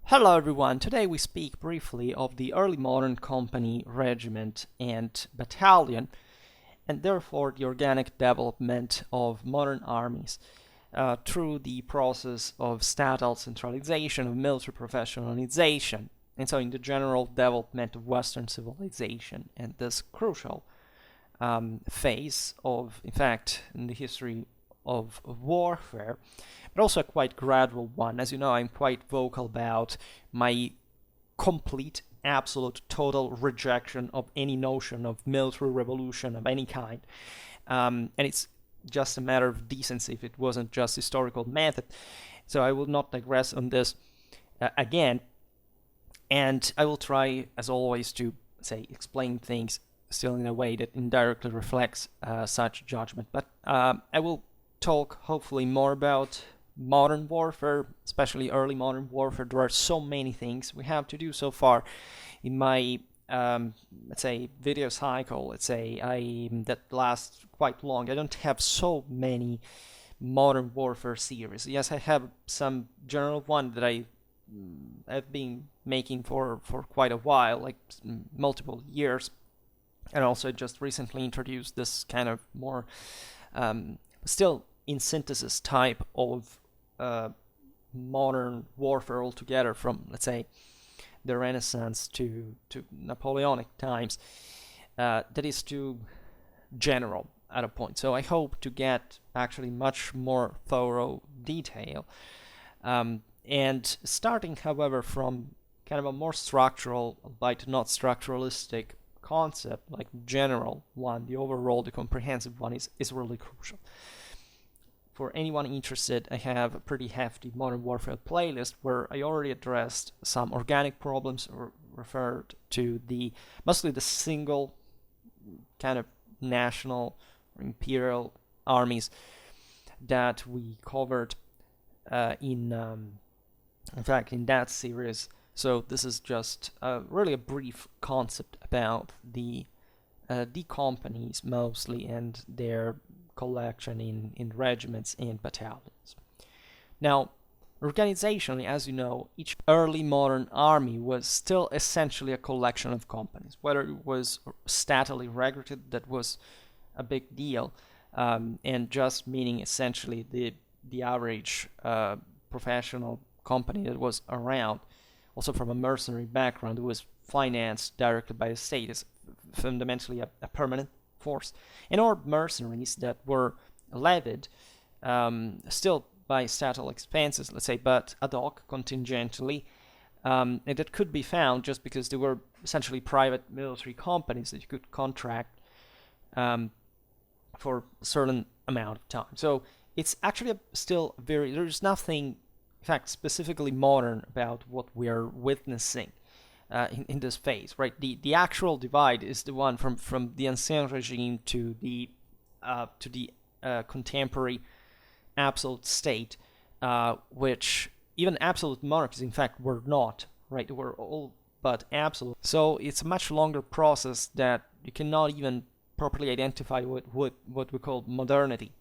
Hello everyone, today we speak briefly of the early modern company, regiment, and battalion, and therefore the organic development of modern armies through the process of statal centralization, of military professionalization, and so in the general development of Western civilization, and this crucial phase of, in fact, in the history of warfare, but also a quite gradual one. As you know, I'm quite vocal about my complete, absolute, total rejection of any notion of military revolution of any kind. And it's just a matter of decency if it wasn't just historical method. So I will not digress on this again. And I will try, as always, to explain things still in a way that indirectly reflects such judgment. But I will talk hopefully more about modern warfare, especially early modern warfare. There are so many things we have to do so far in my video cycle. That lasts quite long. I don't have so many modern warfare series. Yes, I have some general one that I've been making for quite a while, like multiple years, and also just recently introduced this kind of more still in synthesis type of modern warfare altogether, from, let's say, the Renaissance to Napoleonic times, that is too general at a point. So I hope to get actually much more thorough detail, and starting, however, from kind of a more structural, but not structuralistic concept, like general one, the overall, the comprehensive one is really crucial. For anyone interested, I have a pretty hefty modern warfare playlist where I already addressed some organic problems, or referred to mostly the single kind of national or imperial armies that we covered in fact, in that series. So this is just really a brief concept about the companies mostly, and their collection in regiments and battalions. Now, organizationally, as you know, each early modern army was still essentially a collection of companies. Whether it was statally recruited, that was a big deal, and just meaning essentially the average professional company that was around, also from a mercenary background, who was financed directly by the state, is fundamentally a permanent force, and or mercenaries that were levied still by statal expenses, let's say, but ad hoc, contingently, and that could be found just because they were essentially private military companies that you could contract for a certain amount of time. So it's actually there's nothing, in fact, specifically modern about what we are witnessing in this phase, right? The actual divide is the one from the ancien regime to the contemporary absolute state, which even absolute monarchies, in fact, were not, right? They were all but absolute. So it's a much longer process that you cannot even properly identify what we call modernity,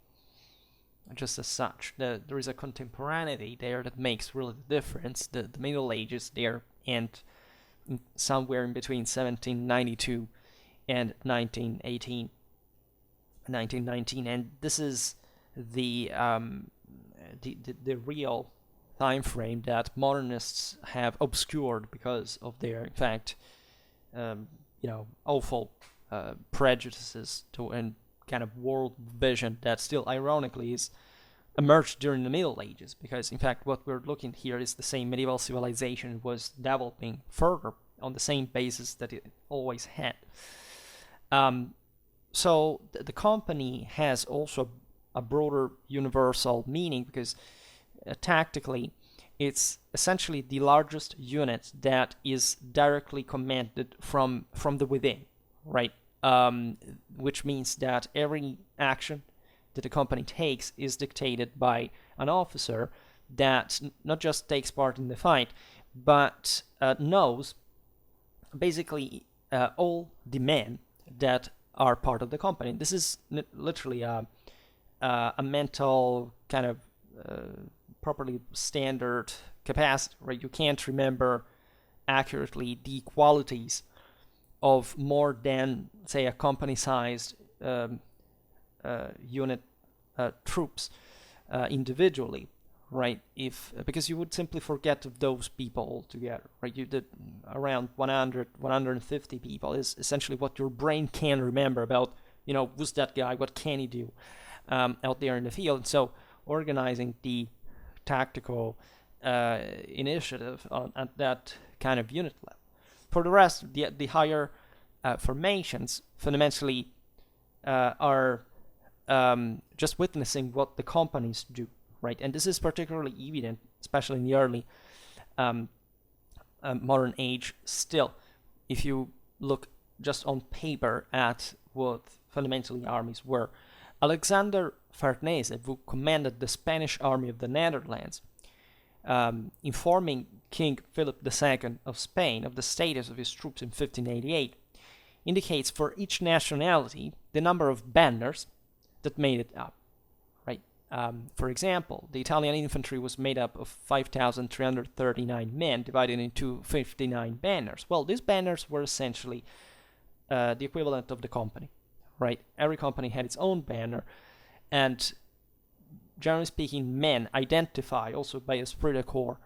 just as such. There is a contemporaneity there that makes really the difference. The Middle Ages there, and somewhere in between 1792 and 1918, 1919, and this is the real time frame that modernists have obscured because of their, in fact, awful prejudices and kind of world vision that still, ironically, is emerged during the Middle Ages, because in fact what we're looking here is the same medieval civilization was developing further on the same basis that it always had. So the company has also a broader universal meaning, because tactically it's essentially the largest unit that is directly commanded from the within, right? Which means that every action that the company takes is dictated by an officer that not just takes part in the fight, but knows basically all the men that are part of the company. This is literally a mental kind of properly standard capacity, right? You can't remember accurately the qualities of more than, say, a company-sized unit troops individually, right? Because you would simply forget of those people altogether, right? You did around 100, 150 people is essentially what your brain can remember about, who's that guy, what can he do out there in the field. And so organizing the tactical initiative at that kind of unit level. For the rest, the higher formations fundamentally are just witnessing what the companies do, right? And this is particularly evident, especially in the early modern age still. If you look just on paper at what fundamentally armies were. Alexander Farnese, who commanded the Spanish army of the Netherlands, informing King Philip II of Spain of the status of his troops in 1588, indicates for each nationality the number of banners that made it up. Right? For example, the Italian infantry was made up of 5,339 men, divided into 59 banners. Well, these banners were essentially the equivalent of the company. Right? Every company had its own banner, and generally speaking, men identify also by esprit de corps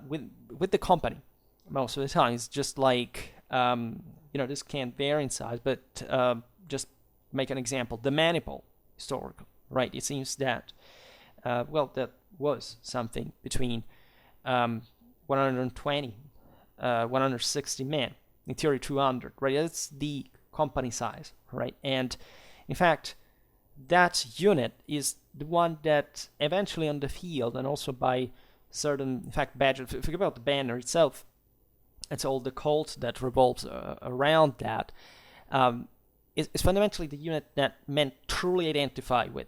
with the company most of the time. It's just like this can vary in size, but just make an example. The maniple, historical, right? It seems that that was something between 120, 160 men, in theory 200, right? That's the company size, right? And in fact, that unit is the one that eventually on the field, and also by certain, in fact, badges, forget about the banner itself, it's all the cult that revolves around that, is fundamentally the unit that men truly identify with,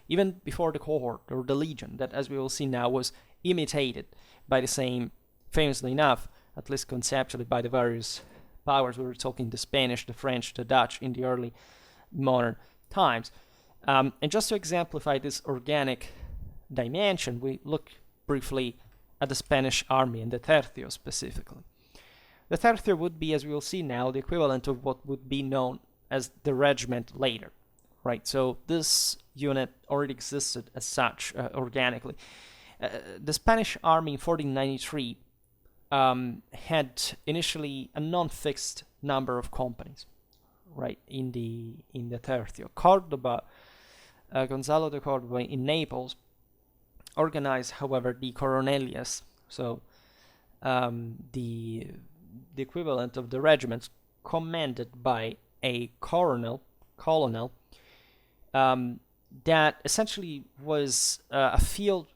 even before the cohort or the legion, that, as we will see now, was imitated by the same, famously enough, at least conceptually, by the various powers. We were talking the Spanish, the French, the Dutch in the early modern times. And just to exemplify this organic dimension, we look briefly at the Spanish army and the tercio specifically. The tercio would be, as we will see now, the equivalent of what would be known as the regiment later, right? So this unit already existed as such organically. The Spanish army in 1493 had initially a non-fixed number of companies, right, in the tercio. Cordoba, Gonzalo de Cordoba in Naples organized, however, the coronelias, so the equivalent of the regiments, commanded by a colonel that essentially was a field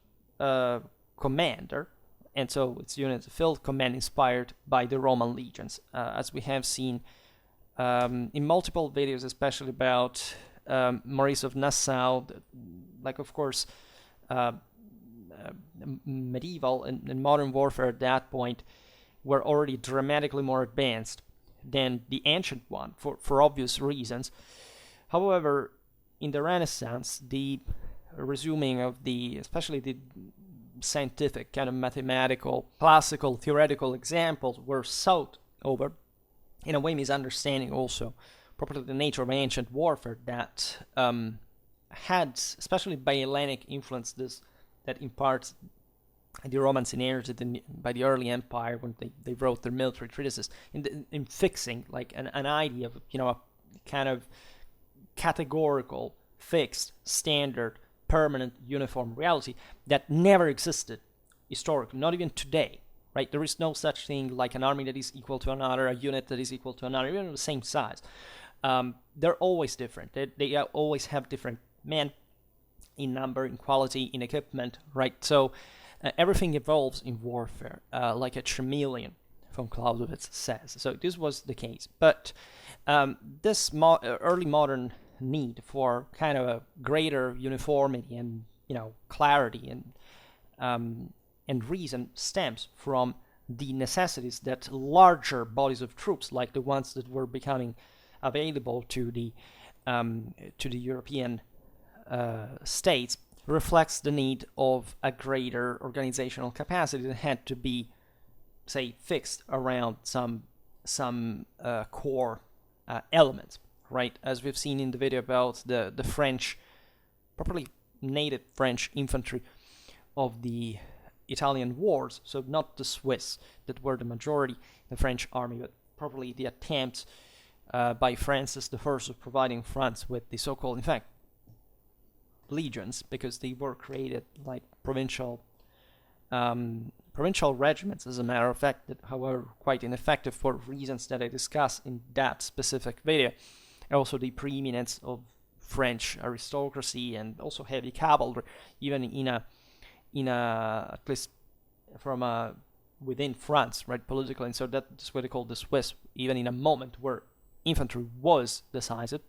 commander, and so its unit field command inspired by the Roman legions, as we have seen in multiple videos, especially about Maurice of Nassau, like, of course, medieval and modern warfare at that point were already dramatically more advanced than the ancient one for obvious reasons. However, in the Renaissance, the resuming of especially the scientific, kind of mathematical, classical, theoretical examples were sought over, in a way misunderstanding also properly the nature of ancient warfare that had, especially by Hellenic influence, that in part the Romans inherited by the early empire when they wrote their military treatises, in fixing like an idea of a kind of categorical, fixed, standard, permanent, uniform reality that never existed historically, not even today, right? There is no such thing like an army that is equal to another, a unit that is equal to another, even the same size. They're always different. They always have different men in number, in quality, in equipment, right? So everything evolves in warfare, like a chameleon, von Clausewitz says. So this was the case. But this early modern need for kind of a greater uniformity and clarity and reason stems from the necessities that larger bodies of troops, like the ones that were becoming available to the European states, reflects the need of a greater organizational capacity that had to be, say, fixed around some core elements, right? As we've seen in the video about the French, properly native French infantry of the Italian wars, so not the Swiss that were the majority in the French army, but probably the attempt by Francis I of providing France with the so-called, in fact, legions, because they were created like provincial regiments, as a matter of fact, that, however, quite ineffective for reasons that I discuss in that specific video. Also, the preeminence of French aristocracy and also heavy cavalry, even in a at least from within France, right, politically. And so that's what they call the Swiss, even in a moment where infantry was decisive.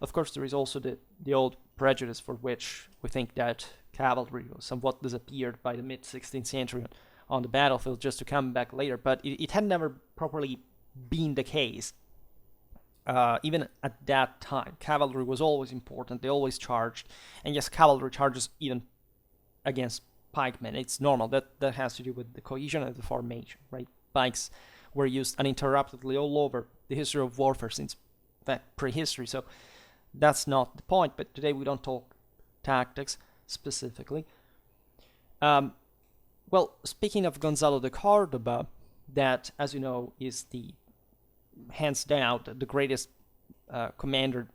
Of course, there is also the old prejudice for which we think that cavalry somewhat disappeared by the mid-16th century on the battlefield, just to come back later, but it had never properly been the case. Even at that time, cavalry was always important. They always charged, and yes, cavalry charges even against pikemen. It's normal. That has to do with the cohesion of the formation, right? Pikes were used uninterruptedly all over the history of warfare since that prehistory. So that's not the point. But today we don't talk tactics specifically. Well, speaking of Gonzalo de Cordoba, that, as you know, is the hands down the greatest commander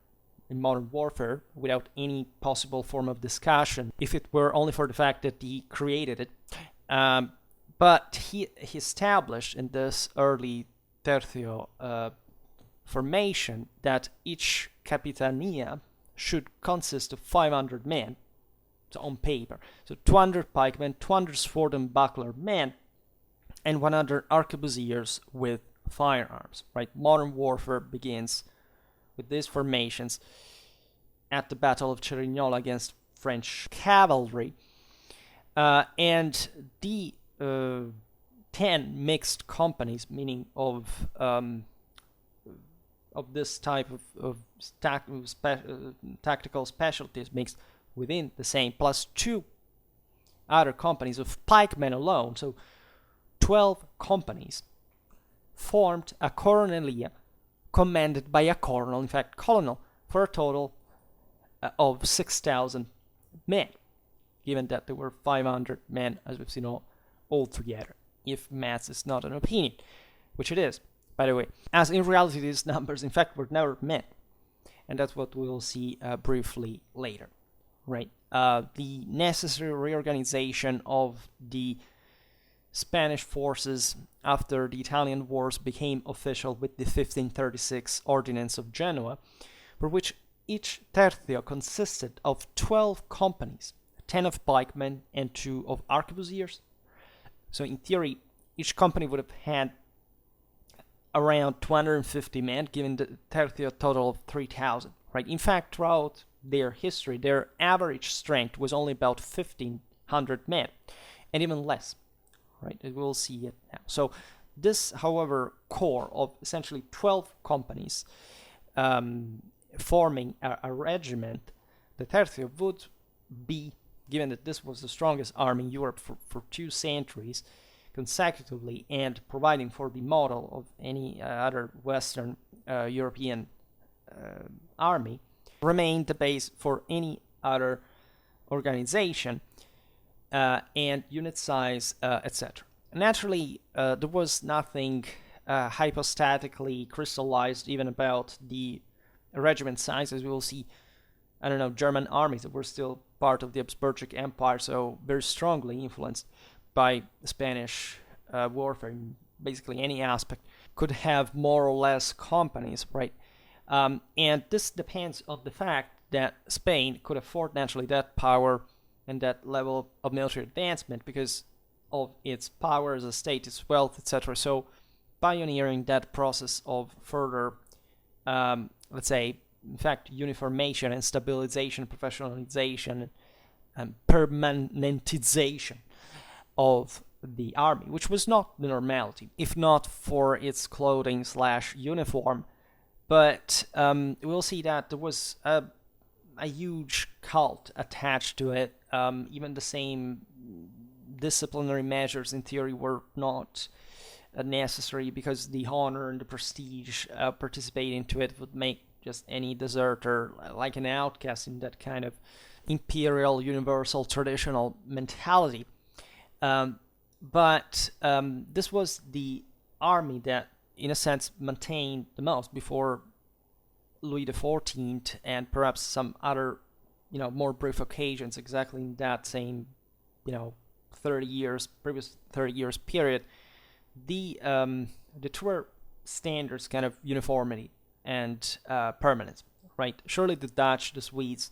in modern warfare, without any possible form of discussion, if it were only for the fact that he created it. But he established in this early tercio formation that each capitania should consist of 500 men, so on paper. So 200 pikemen, 200 sword and buckler men, and 100 arquebusiers with firearms, right? Modern warfare begins with these formations at the Battle of Cerignola against French cavalry. And the 10 mixed companies, meaning of this type of tactical specialties mixed within the same, plus 2 other companies of pikemen alone, so 12 companies, formed a coronelia commanded by a colonel, in fact, colonel, for a total of 6,000 men, given that there were 500 men, as we've seen, all together, if maths is not an opinion, which it is, by the way, as in reality these numbers, in fact, were never met, and that's what we'll see briefly later, right? The necessary reorganization of the Spanish forces after the Italian wars became official with the 1536 Ordinance of Genoa, for which each tercio consisted of 12 companies, 10 of pikemen and 2 of arquebusiers. So in theory, each company would have had around 250 men, given the tercio total of 3,000, right? In fact, throughout their history, their average strength was only about 1,500 men, and even less. Right, we'll see it now. So this, however, core of essentially 12 companies forming a regiment, the tercio, would be, given that this was the strongest army in Europe for 2 centuries consecutively, and providing for the model of any other Western European army, remained the base for any other organization. And unit size, etc. Naturally, there was nothing hypostatically crystallized even about the regiment size, as we will see, German armies that were still part of the Habsburgic Empire, so very strongly influenced by Spanish warfare in basically any aspect, could have more or less companies, right? And this depends on the fact that Spain could afford naturally that power and that level of military advancement because of its power as a state, its wealth, etc. So pioneering that process of further, let's say, in fact, uniformation and stabilization, professionalization, and permanentization of the army, which was not the normality, if not for its clothing/uniform. But we'll see that there was a huge cult attached to it, Even the same disciplinary measures in theory were not necessary, because the honor and the prestige participating to it would make just any deserter like an outcast in that kind of imperial, universal, traditional mentality. But this was the army that, in a sense, maintained the most before Louis XIV and perhaps some other, more brief occasions, exactly in that same, previous 30 years period. The two were standards, kind of uniformity and permanence, right? Surely the Dutch, the Swedes,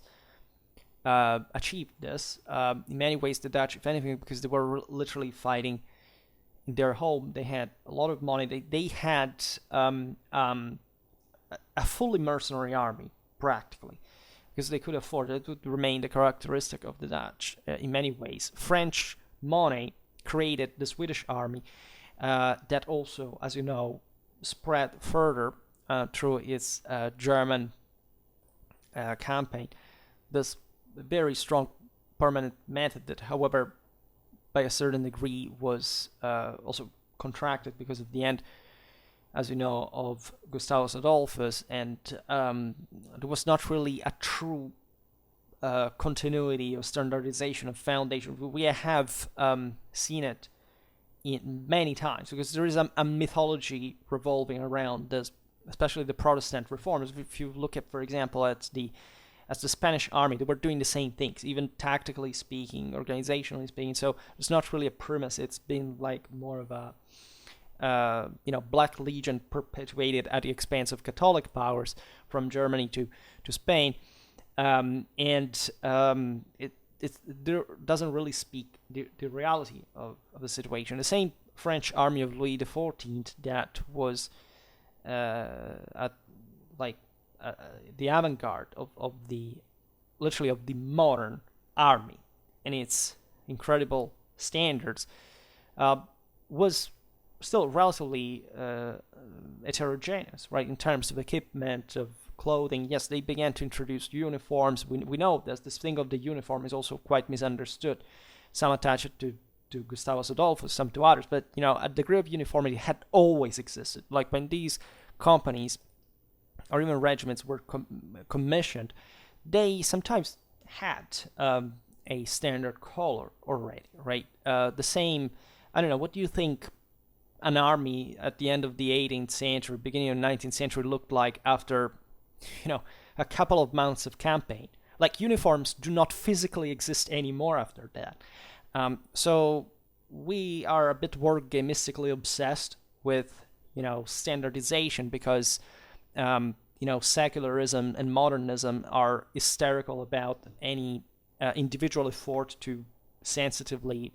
achieved this. In many ways, the Dutch, if anything, because they were literally fighting in their home. They had a lot of money. They had a fully mercenary army, practically, because they could afford it. It would remain the characteristic of the Dutch in many ways. French money created the Swedish army that also, as you know, spread further through its German campaign. This very strong permanent method that, however, by a certain degree was also contracted because of the end, as you know, of Gustavus Adolphus, and there was not really a true continuity or standardization of foundation. We have seen it in many times, because there is a mythology revolving around this, especially the Protestant reformers. If you look at, for example, at the Spanish army, they were doing the same things, even tactically speaking, organizationally speaking. So it's not really a premise. It's been like more of a Black Legion perpetuated at the expense of Catholic powers from Germany to Spain, it doesn't really speak the reality of the situation. The same French army of Louis XIV that was at the avant-garde of the modern army and its incredible standards was still relatively heterogeneous, right, in terms of equipment, of clothing. Yes, they began to introduce uniforms. We know this thing of the uniform is also quite misunderstood. Some attach it to Gustavus Adolphus, some to others, but a degree of uniformity had always existed. Like when these companies or even regiments were commissioned, they sometimes had a standard color already, right? The same, I don't know, what do you think an army at the end of the 18th century, beginning of the 19th century looked like after, a couple of months of campaign? Like, uniforms do not physically exist anymore after that. So we are a bit war gamistically obsessed with, standardization, because secularism and modernism are hysterical about any individual effort to sensitively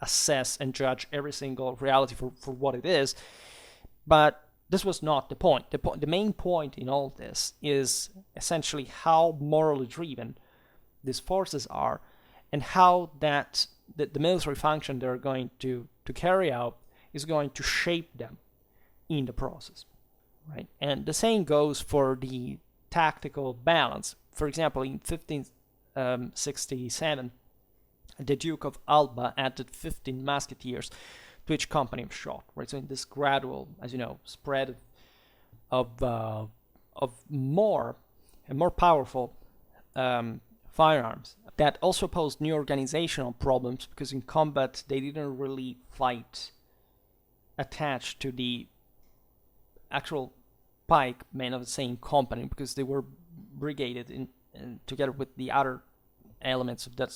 assess and judge every single reality for what it is. But this was not the point. The main point in all this is essentially how morally driven these forces are, and how that the military function they're going to carry out is going to shape them in the process, right? And the same goes for the tactical balance. For example, in 1567, the Duke of Alba added 15 musketeers to each company of shot, right? So in this gradual, as you know, spread of more and more powerful firearms that also posed new organizational problems, because in combat they didn't really fight attached to the actual pikemen of the same company, because they were brigaded in together with the other elements of that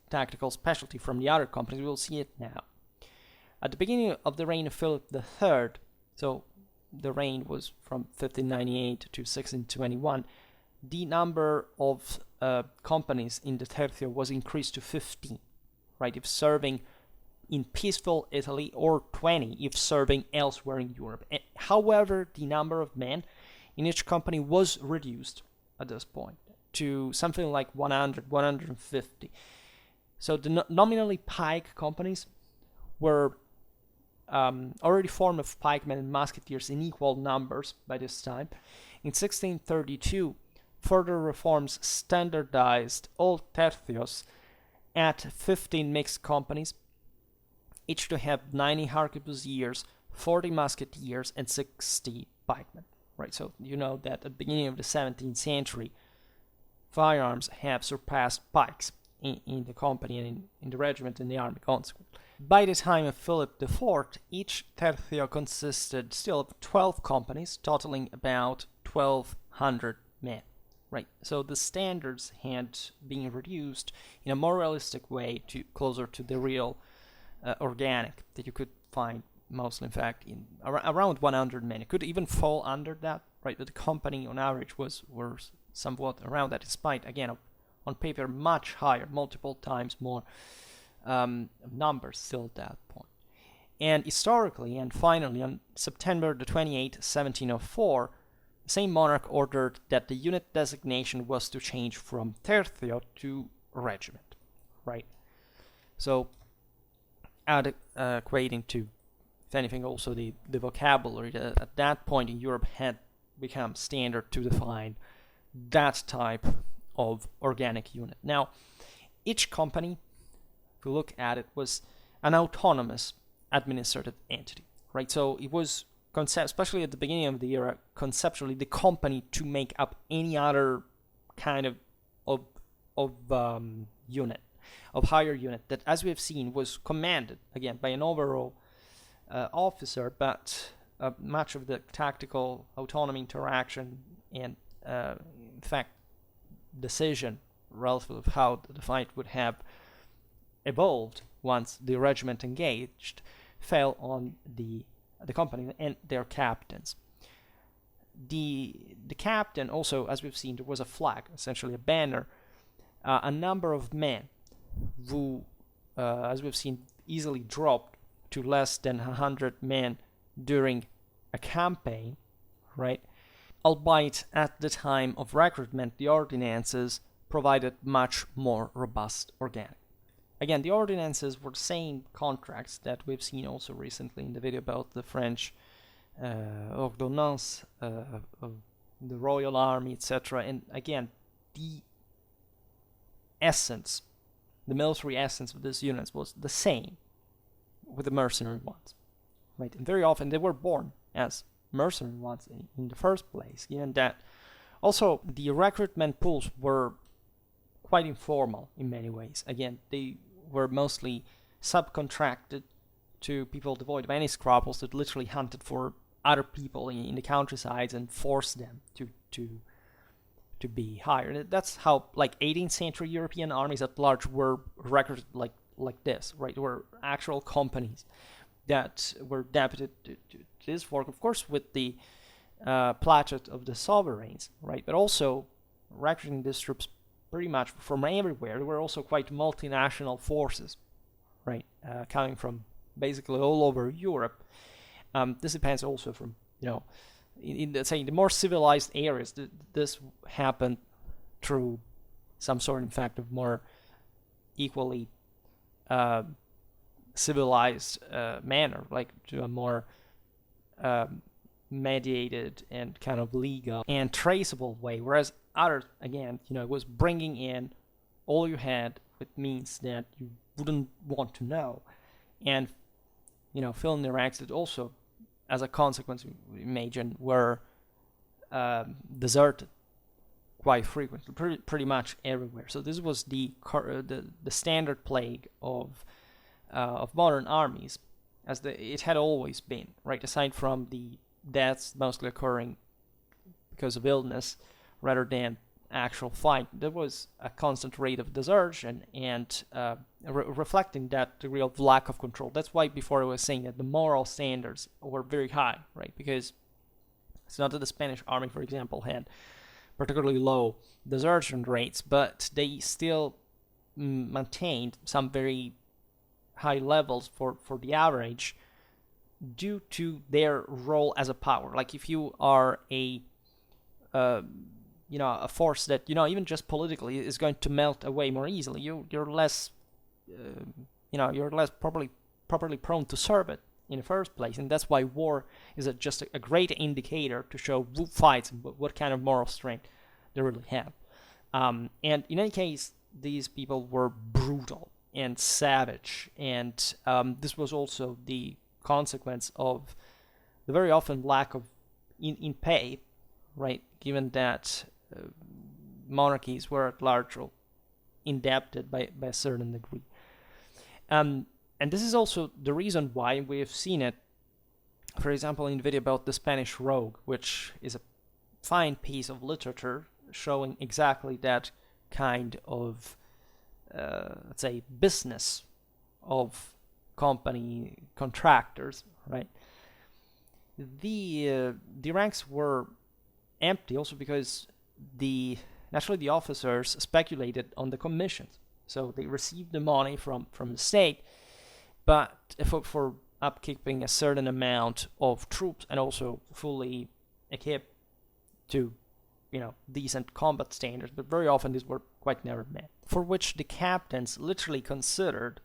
tactical specialty from the other companies. We will see it now. At the beginning of the reign of Philip III, so the reign was from 1598 to 1621, the number of companies in the Tercio was increased to 15, right, if serving in peaceful Italy, or 20 if serving elsewhere in Europe. However, the number of men in each company was reduced at this point to something like 100, 150. So the nominally pike companies were already formed of pikemen and musketeers in equal numbers by this time. In 1632, further reforms standardized all tercios at 15 mixed companies, each to have 90 harquebusiers, 40 musketeers, and 60 pikemen. Right, so you know that at the beginning of the 17th century, firearms have surpassed pikes in the company and in the regiment and the army consequently. By the time of Philip IV, each tercio consisted still of 12 companies, totaling about 1,200 men. Right, so the standards had been reduced in a more realistic way to closer to the real organic that you could find mostly, in fact, in around 100 men. It could even fall under that, right? But the company on average were somewhat around that, despite, again, on paper, much higher, multiple times more numbers still at that point. And historically, and finally, on September the 28th, 1704, the same monarch ordered that the unit designation was to change from tercio to regiment, right? So, equating to, if anything, also the vocabulary that at that point in Europe had become standard to define that type of organic unit. Now, each company, if you look at it, was an autonomous administrative entity, right? So it was, especially at the beginning of the era, conceptually the company to make up any other kind of unit, of higher unit that, as we have seen, was commanded, again, by an overall officer, but much of the tactical autonomy, interaction, and in fact decision relative of how the fight would have evolved once the regiment engaged fell on the company and their captains. The captain also, as we've seen, there was a flag, essentially a banner, a number of men who, as we've seen, easily dropped to less than 100 men during a campaign, right? Albeit at the time of recruitment, the ordinances provided much more robust organic. Again, the ordinances were the same contracts that we've seen also recently in the video about the French ordonnance of the Royal Army, etc. And again, the essence, the military essence of these units was the same with the mercenary ones, right? And very often they were born as mercenary ones in the first place, given that also the recruitment pools were quite informal in many ways. Again, they were mostly subcontracted to people devoid of any scruples that literally hunted for other people in the countrysides and forced them to be hired. That's how, like, 18th century European armies at large were recruited like this, right? There were actual companies that were deputed to this work, of course, with the platet of the sovereigns, right? But also recruiting these troops pretty much from everywhere. There were also quite multinational forces, right? Coming from basically all over Europe. This depends also from, in the more civilized areas, this happened through some sort, in fact, of more equally civilized manner, like to a more mediated and kind of legal and traceable way. Whereas others, again, it was bringing in all you had with means that you wouldn't want to know, and filling the ranks that also, as a consequence, we imagine, were deserted quite frequently, pretty much everywhere. So this was the standard plague of modern armies, as it had always been, right? Aside from the deaths mostly occurring because of illness rather than actual fight, there was a constant rate of desertion and reflecting that degree of lack of control. That's why before I was saying that the moral standards were very high, right? Because it's not that the Spanish army, for example, had particularly low desertion rates, but they still maintained some very high levels for the average due to their role as a power. Like if you are a force that even just politically is going to melt away more easily, you're less you're less properly prone to serve it in the first place, and that's why war is just a great indicator to show who fights and what kind of moral strength they really have. And in any case, these people were brutal and savage, and this was also the consequence of the very often lack of in pay, right? Given that monarchies were at large indebted by a certain degree. And this is also the reason why we have seen it, for example, in the video about the Spanish Rogue, which is a fine piece of literature showing exactly that kind of, let's say, business of company contractors, right? The ranks were empty also because naturally the officers speculated on the commissions. So they received the money from the state, but for upkeeping a certain amount of troops and also fully equipped to, decent combat standards, but very often these were quite never met, for which the captains literally considered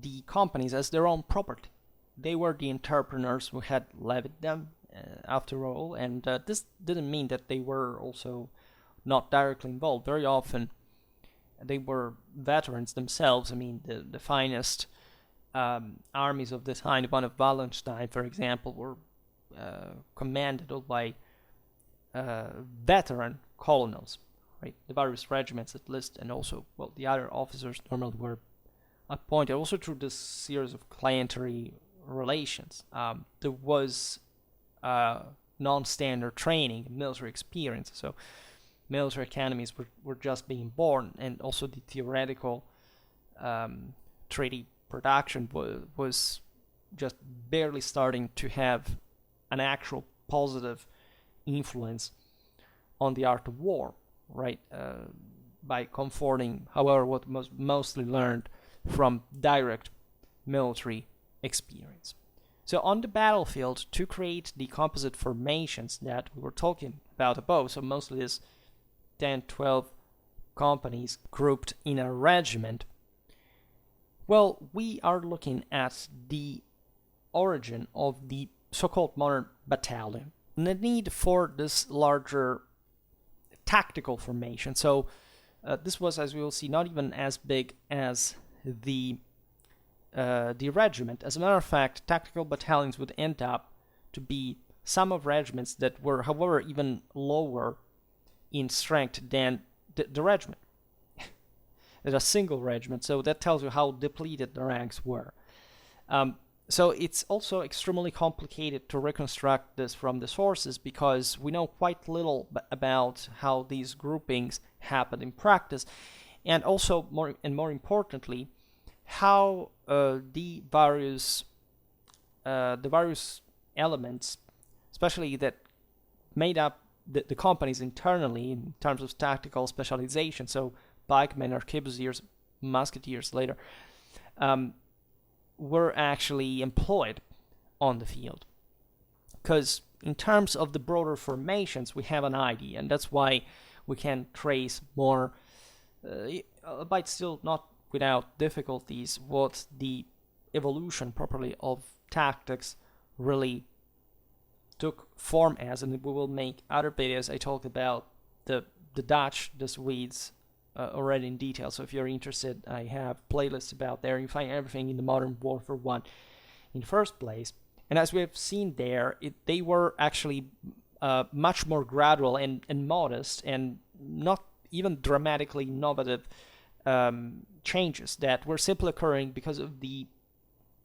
the companies as their own property. They were the entrepreneurs who had levied them, after all, and this didn't mean that they were also not directly involved. Very often they were veterans themselves. I mean, the finest armies of the time, the one of Wallenstein, for example, were commanded by veteran colonels, right? The various regiments at least, and also, the other officers normally were appointed also through this series of clientele relations. There was non-standard training, military experience, so military academies were just being born, and also the theoretical treaty production was just barely starting to have an actual positive influence on the art of war, right? By comforting, however, what was mostly learned from direct military experience. So on the battlefield, to create the composite formations that we were talking about above, so mostly is 10, 12 companies grouped in a regiment, we are looking at the origin of the so-called modern battalion, and the need for this larger tactical formation. So this was, as we will see, not even as big as the regiment. As a matter of fact, tactical battalions would end up to be some of regiments that were, however, even lower in strength than the regiment. It's a single regiment, so that tells you how depleted the ranks were. So it's also extremely complicated to reconstruct this from the sources, because we know quite little about how these groupings happen in practice, and also more importantly, how the various elements, especially that made up the companies internally in terms of tactical specialization, so pikemen, arquebusiers, musketeers later, were actually employed on the field. Because in terms of the broader formations, we have an idea, and that's why we can trace more, but still not without difficulties, what the evolution properly of tactics really took form as, and we will make other videos. I talked about the Dutch, the Swedes, already in detail, so if you're interested, I have playlists about there. You find everything in the Modern Warfare 1 in the first place. And as we have seen there, they were actually much more gradual and modest, and not even dramatically innovative changes that were simply occurring because of the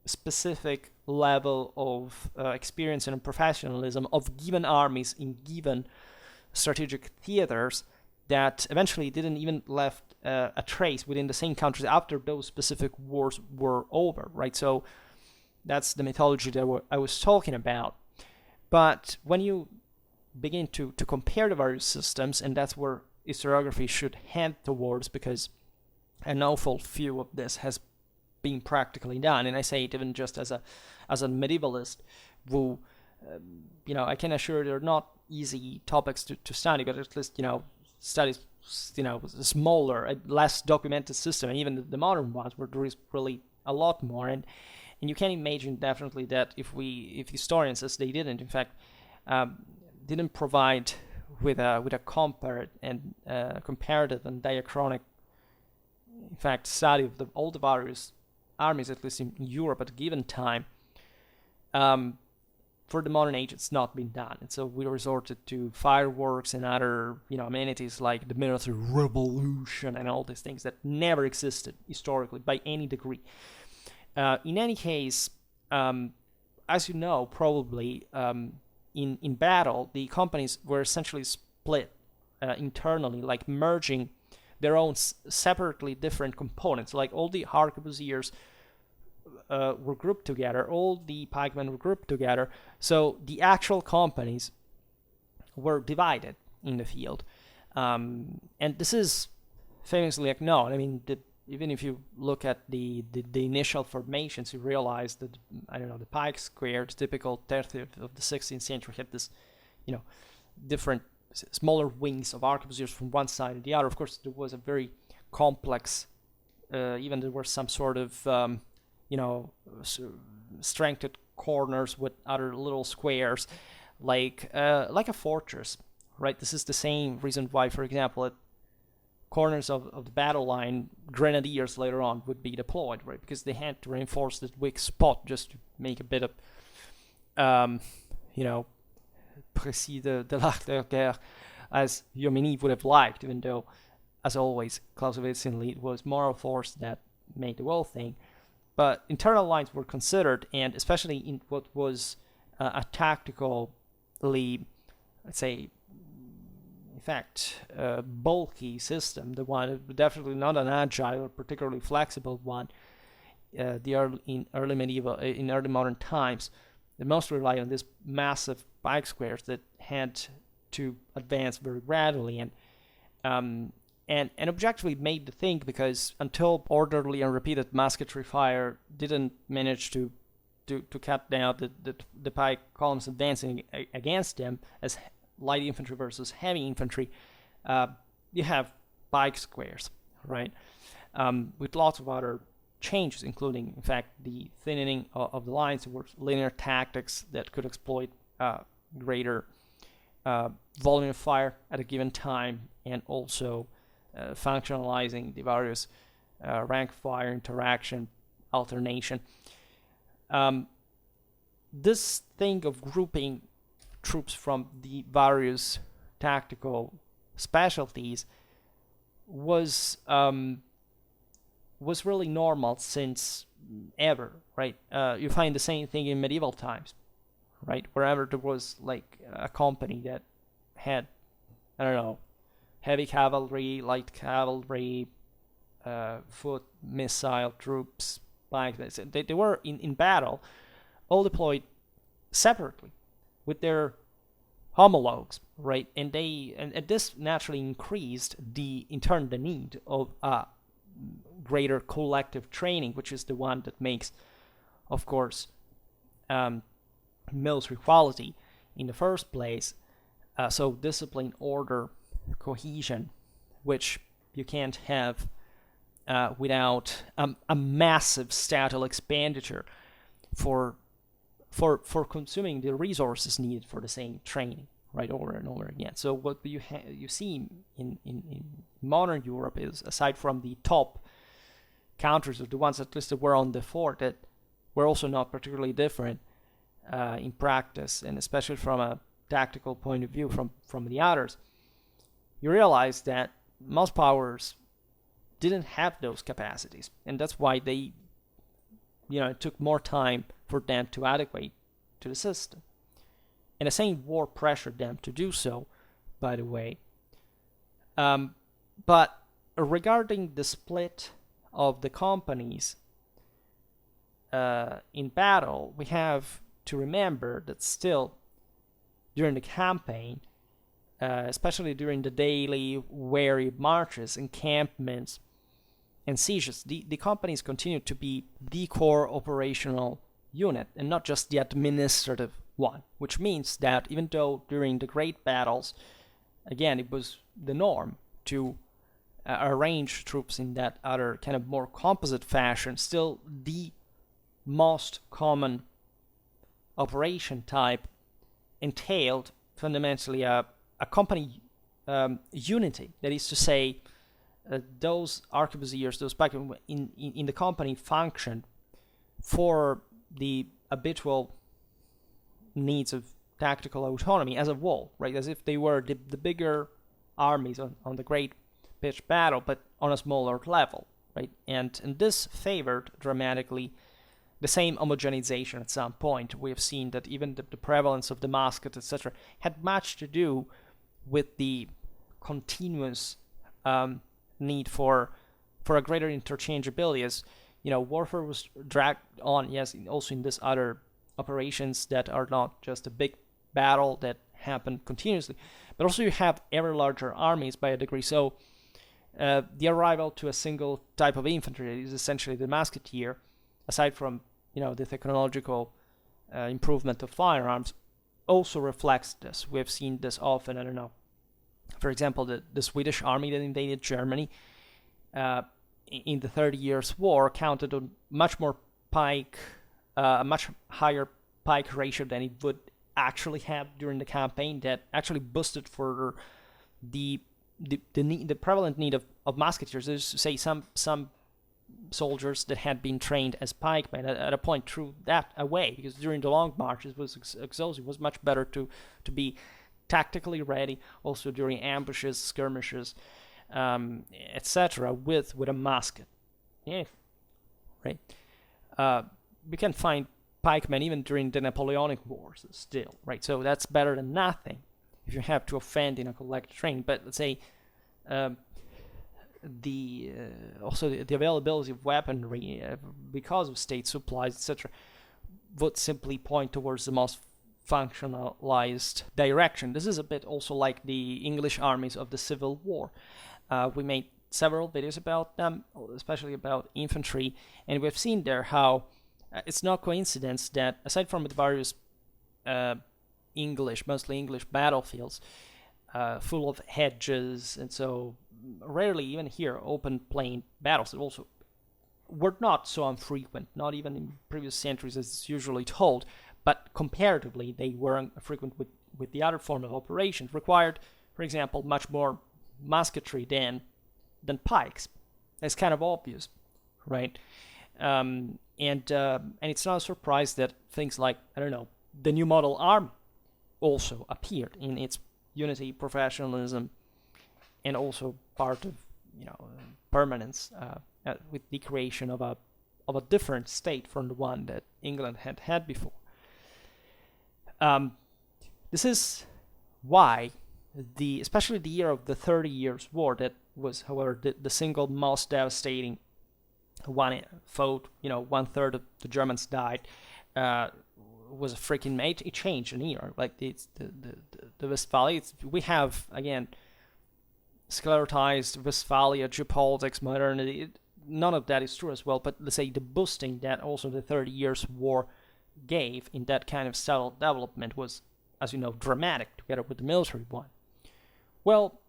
specific level of experience and professionalism of given armies in given strategic theaters, that eventually didn't even left a trace within the same countries after those specific wars were over, right? So that's the mythology that I was talking about. But when you begin to compare the various systems, and that's where historiography should head towards, because an awful few of this has been practically done, and I say it even just as a medievalist who, I can assure they're not easy topics to study, but at least, studies, a smaller, less documented system, and even the modern ones where there is really a lot more, and you can imagine definitely that if historians, as they didn't, in fact, didn't provide with a comparative and diachronic, in fact, study of all the various armies, at least in Europe at a given time, for the modern age, it's not been done. And so we resorted to fireworks and other, amenities like the military revolution and all these things that never existed historically by any degree. In any case, as you know, probably, in battle, the companies were essentially split internally, like merging their own separately different components. Like all the arquebusiers were grouped together, all the pikemen were grouped together, so the actual companies were divided in the field. And this is famously known. I mean, even if you look at the initial formations, you realize that, the pike square, the typical tercio of the 16th century, had this, different smaller wings of arquebusiers from one side and the other. Of course, there was a very complex, even there were some sort of, strengthened corners with other little squares, like a fortress, right? This is the same reason why, for example, at corners of the battle line, grenadiers later on would be deployed, right? Because they had to reinforce that weak spot just to make a bit of, précis de l'art de guerre, as Jomini would have liked, even though, as always, Clausewitz it was moral force that made the whole thing. But internal lines were considered, and especially in what was a tactically, let's say, in fact, bulky system, the one definitely not an agile or particularly flexible one. In early modern times, they mostly relied on these massive pike squares that had to advance very gradually, and objectively made the thing, because until orderly and repeated musketry fire didn't manage to cut down the pike columns advancing against them, as light infantry versus heavy infantry, you have pike squares, right? With lots of other changes, including, in fact, the thinning of the lines. There were linear tactics that could exploit greater volume of fire at a given time, and also functionalizing the various rank fire interaction alternation. This thing of grouping troops from the various tactical specialties was really normal since ever, right? You find the same thing in medieval times, right? Wherever there was like a company that had, heavy cavalry, light cavalry, foot missile troops, they were in battle, all deployed separately with their homologues, right? And this naturally increased the need of greater collective training, which is the one that makes, of course, military quality in the first place. So discipline, order, cohesion, which you can't have without a massive statal expenditure for consuming the resources needed for the same training, right, over and over again. So what you see in modern Europe is, aside from the top countries, or the ones at least that were on the fort, that were also not particularly different in practice, and especially from a tactical point of view from the others, you realize that most powers didn't have those capacities, and that's why they, it took more time for them to adequate to the system. And the same war pressured them to do so, by the way. But regarding the split of the companies in battle, we have to remember that still, during the campaign, especially during the daily weary marches, encampments, and sieges, the companies continued to be the core operational unit, and not just the administrative one, which means that even though during the great battles, again, it was the norm to arrange troops in that other kind of more composite fashion, still the most common operation type entailed fundamentally a a company unity. That is to say, those arquebusiers, those pikemen in the company functioned for the habitual needs of tactical autonomy as a whole, right? As if they were the bigger armies on the great pitched battle, but on a smaller level, right? And this favored dramatically the same homogenization at some point. We have seen that even the prevalence of the musket, etc., had much to do with the continuous need for a greater interchangeability, as warfare was dragged on, yes, also in these other operations that are not just a big battle that happen continuously, but also you have ever larger armies by a degree. So the arrival to a single type of infantry is essentially the musketeer, aside from the technological improvement of firearms, also reflects this. We have seen this often. I don't know. For example, the Swedish army that invaded Germany in the 30 Years' War counted on much more pike, a much higher pike ratio than it would actually have during the campaign. That actually boosted further the prevalent need of musketeers. That is to say, some soldiers that had been trained as pikemen at a point threw that away, because during the long marches it was exhausting. It was much better to be tactically ready, also during ambushes, skirmishes, etc., with a musket. Yeah, right. We can find pikemen even during the Napoleonic Wars still, right? So that's better than nothing if you have to offend in a collective training. But let's say also the availability of weaponry because of state supplies, etc., would simply point towards the most functionalized direction. This is a bit also like the English armies of the Civil War. We made several videos about them, especially about infantry, and we've seen there how it's no coincidence that aside from the various mostly English battlefields full of hedges, and so rarely even here open plain battles that also were not so infrequent, not even in previous centuries as it's usually told, but comparatively they weren't frequent with the other form of operations, required, for example, much more musketry than pikes. It's kind of obvious, right? And it's not a surprise that things like, I don't know, the new model army also appeared in its unity, professionalism, and also part of permanence with the creation of a different state from the one that England had before. This is why especially the year of the 30 Years' War, that was, however, the single most devastating one. Fought, 1/3 of the Germans died. Was a freaking it changed an era. Like the Westphalia. We have again sclerotized Westphalia, geopolitics, modernity. None of that is true as well. But let's say the boosting that also the 30 Years' War gave in that kind of subtle development was, as you know, dramatic, together with the military one. Well,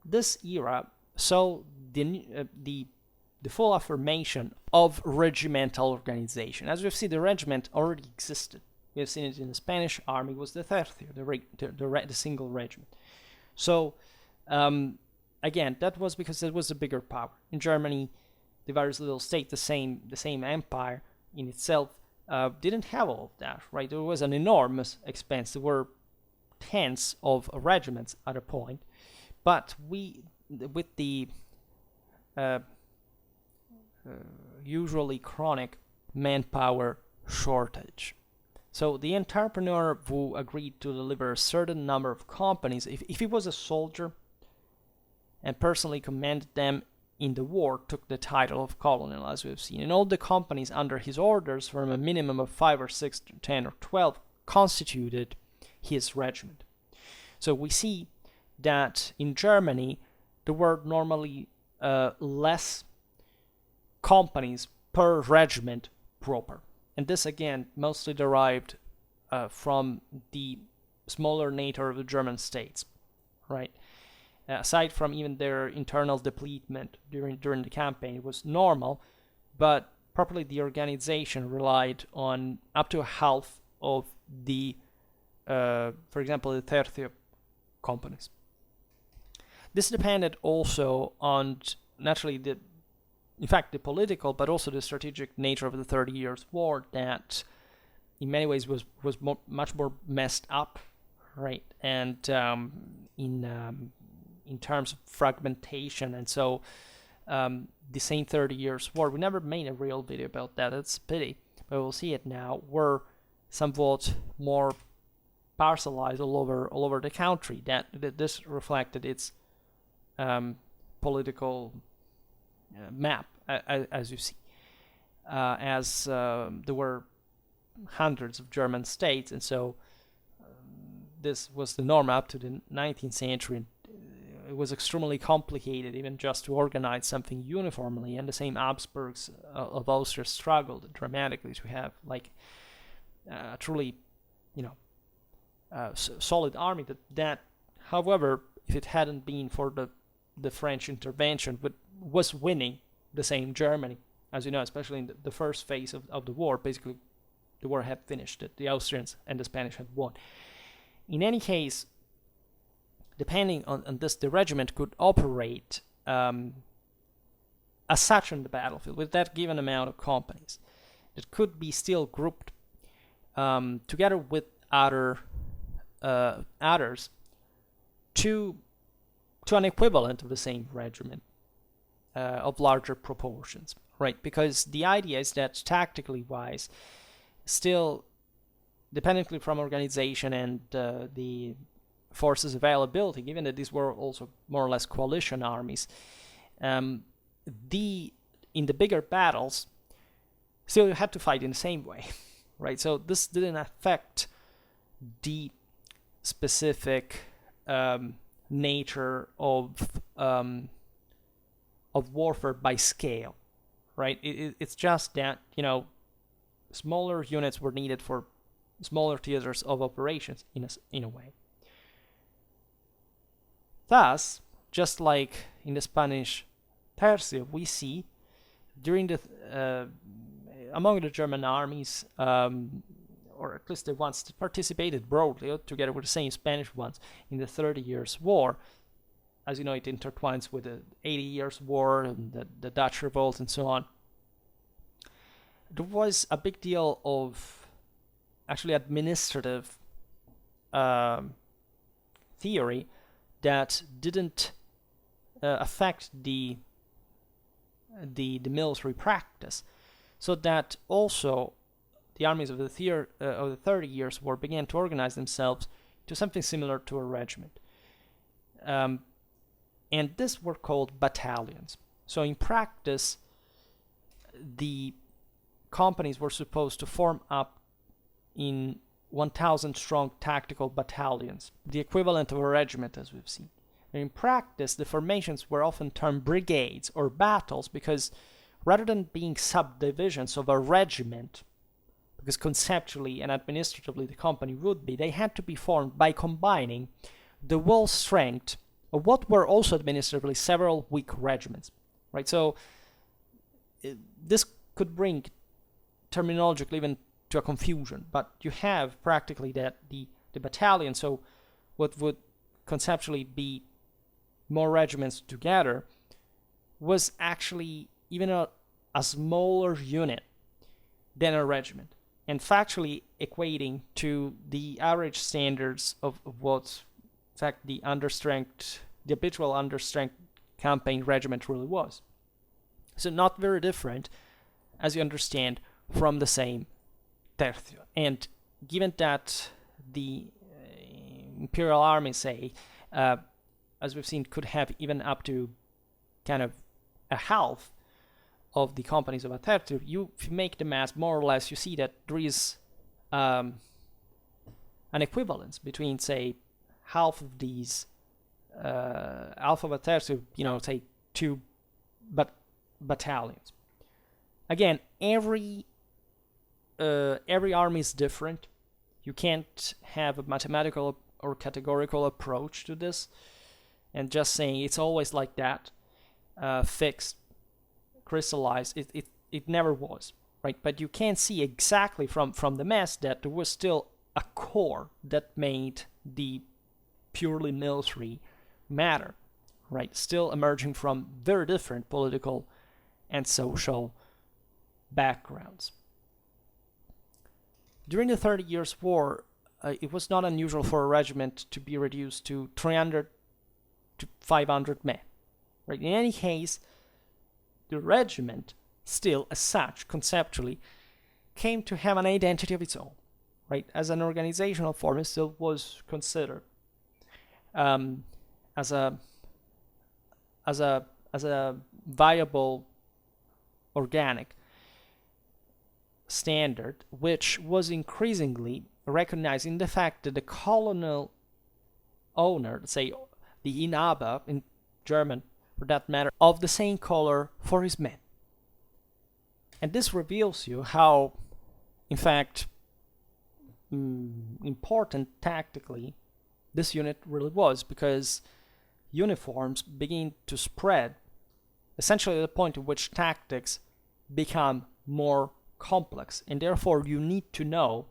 this era saw the full affirmation of regimental organization. As we've seen, the regiment already existed. We have seen it in the Spanish army. Was the tercio, the single regiment. So again, that was because it was a bigger power. In Germany, the various little states, the same empire in itself, didn't have all of that, right? There was an enormous expense. There were tens of regiments at a point, but with the usually chronic manpower shortage. So the entrepreneur who agreed to deliver a certain number of companies, if he was a soldier and personally commanded them in the war, took the title of colonel, as we have seen. And all the companies under his orders, from a minimum of 5 or 6 to 10 or 12, constituted his regiment. So we see that in Germany there were normally less companies per regiment proper. And this again mostly derived from the smaller nature of the German states, right? Aside from even their internal depletement during the campaign, it was normal, but properly the organization relied on up to half of the, for example, the tercio companies. This depended also on, naturally, the political, but also the strategic nature of the 30 Years' War, that in many ways was much more messed up, right? And in terms of fragmentation, and so the same 30 Years' War, we never made a real video about that. It's a pity, but we'll see it now. Were somewhat more parcelized all over the country. That this reflected its political map, as you see, as there were hundreds of German states, and so this was the norm up to the 19th century. It was extremely complicated even just to organize something uniformly, and the same Habsburgs of Austria struggled dramatically to have like truly, solid army that, however, if it hadn't been for the French intervention, was winning the same Germany, as you know, especially in the first phase of the war. Basically, the war had finished, the Austrians and the Spanish had won. In any case, depending on this, the regiment could operate as such on the battlefield with that given amount of companies. It could be still grouped together with others to an equivalent of the same regiment of larger proportions, right? Because the idea is that tactically wise, still dependently from organization and the forces availability, given that these were also more or less coalition armies, in the bigger battles, still you had to fight in the same way, right? So this didn't affect the specific nature of warfare by scale, right? It's just that, smaller units were needed for smaller theaters of operations in a way. Thus, just like in the Spanish Tercio, we see during the among the German armies, or at least the ones that participated broadly together with the same Spanish ones in the 30 Years' War. As you know, it intertwines with the 80 Years' War and the Dutch Revolt and so on. There was a big deal of actually administrative theory that didn't affect the military practice, so that also the armies of the 30 Years' War began to organize themselves to something similar to a regiment. And these were called battalions. So in practice, the companies were supposed to form up in 1,000 strong tactical battalions, the equivalent of a regiment, as we've seen. And in practice, the formations were often termed brigades or battles, because rather than being subdivisions of a regiment, because conceptually and administratively the company would be, they had to be formed by combining the whole strength of what were also administratively several weak regiments, right? So this could bring terminologically even to a confusion, but you have practically that the battalion, so what would conceptually be more regiments together, was actually even a smaller unit than a regiment, and factually equating to the average standards of what, in fact, the habitual understrength campaign regiment really was. So not very different, as you understand, from the same tercio. And given that the imperial army, say, as we've seen, could have even up to kind of a half of the companies of a tercio, if you make the math more or less, you see that there is an equivalence between, say, half of these half of a tercio, say 2 battalions. Again, every army is different. You can't have a mathematical or categorical approach to this and just saying it's always like that, fixed, crystallized. It never was, right? But you can see exactly from the math that there was still a core that made the purely military matter, right? Still emerging from very different political and social backgrounds. During the 30 Years' War, it was not unusual for a regiment to be reduced to 300 to 500 men. Right? In any case, the regiment still, as such, conceptually, came to have an identity of its own. Right? As an organizational form, it still was considered as a viable organic standard, which was increasingly recognizing the fact that the colonel owner, say the Inhaber in German for that matter, of the same color for his men. And this reveals you how, in fact, important tactically this unit really was, because uniforms begin to spread essentially at the point at which tactics become more complex, and therefore you need to know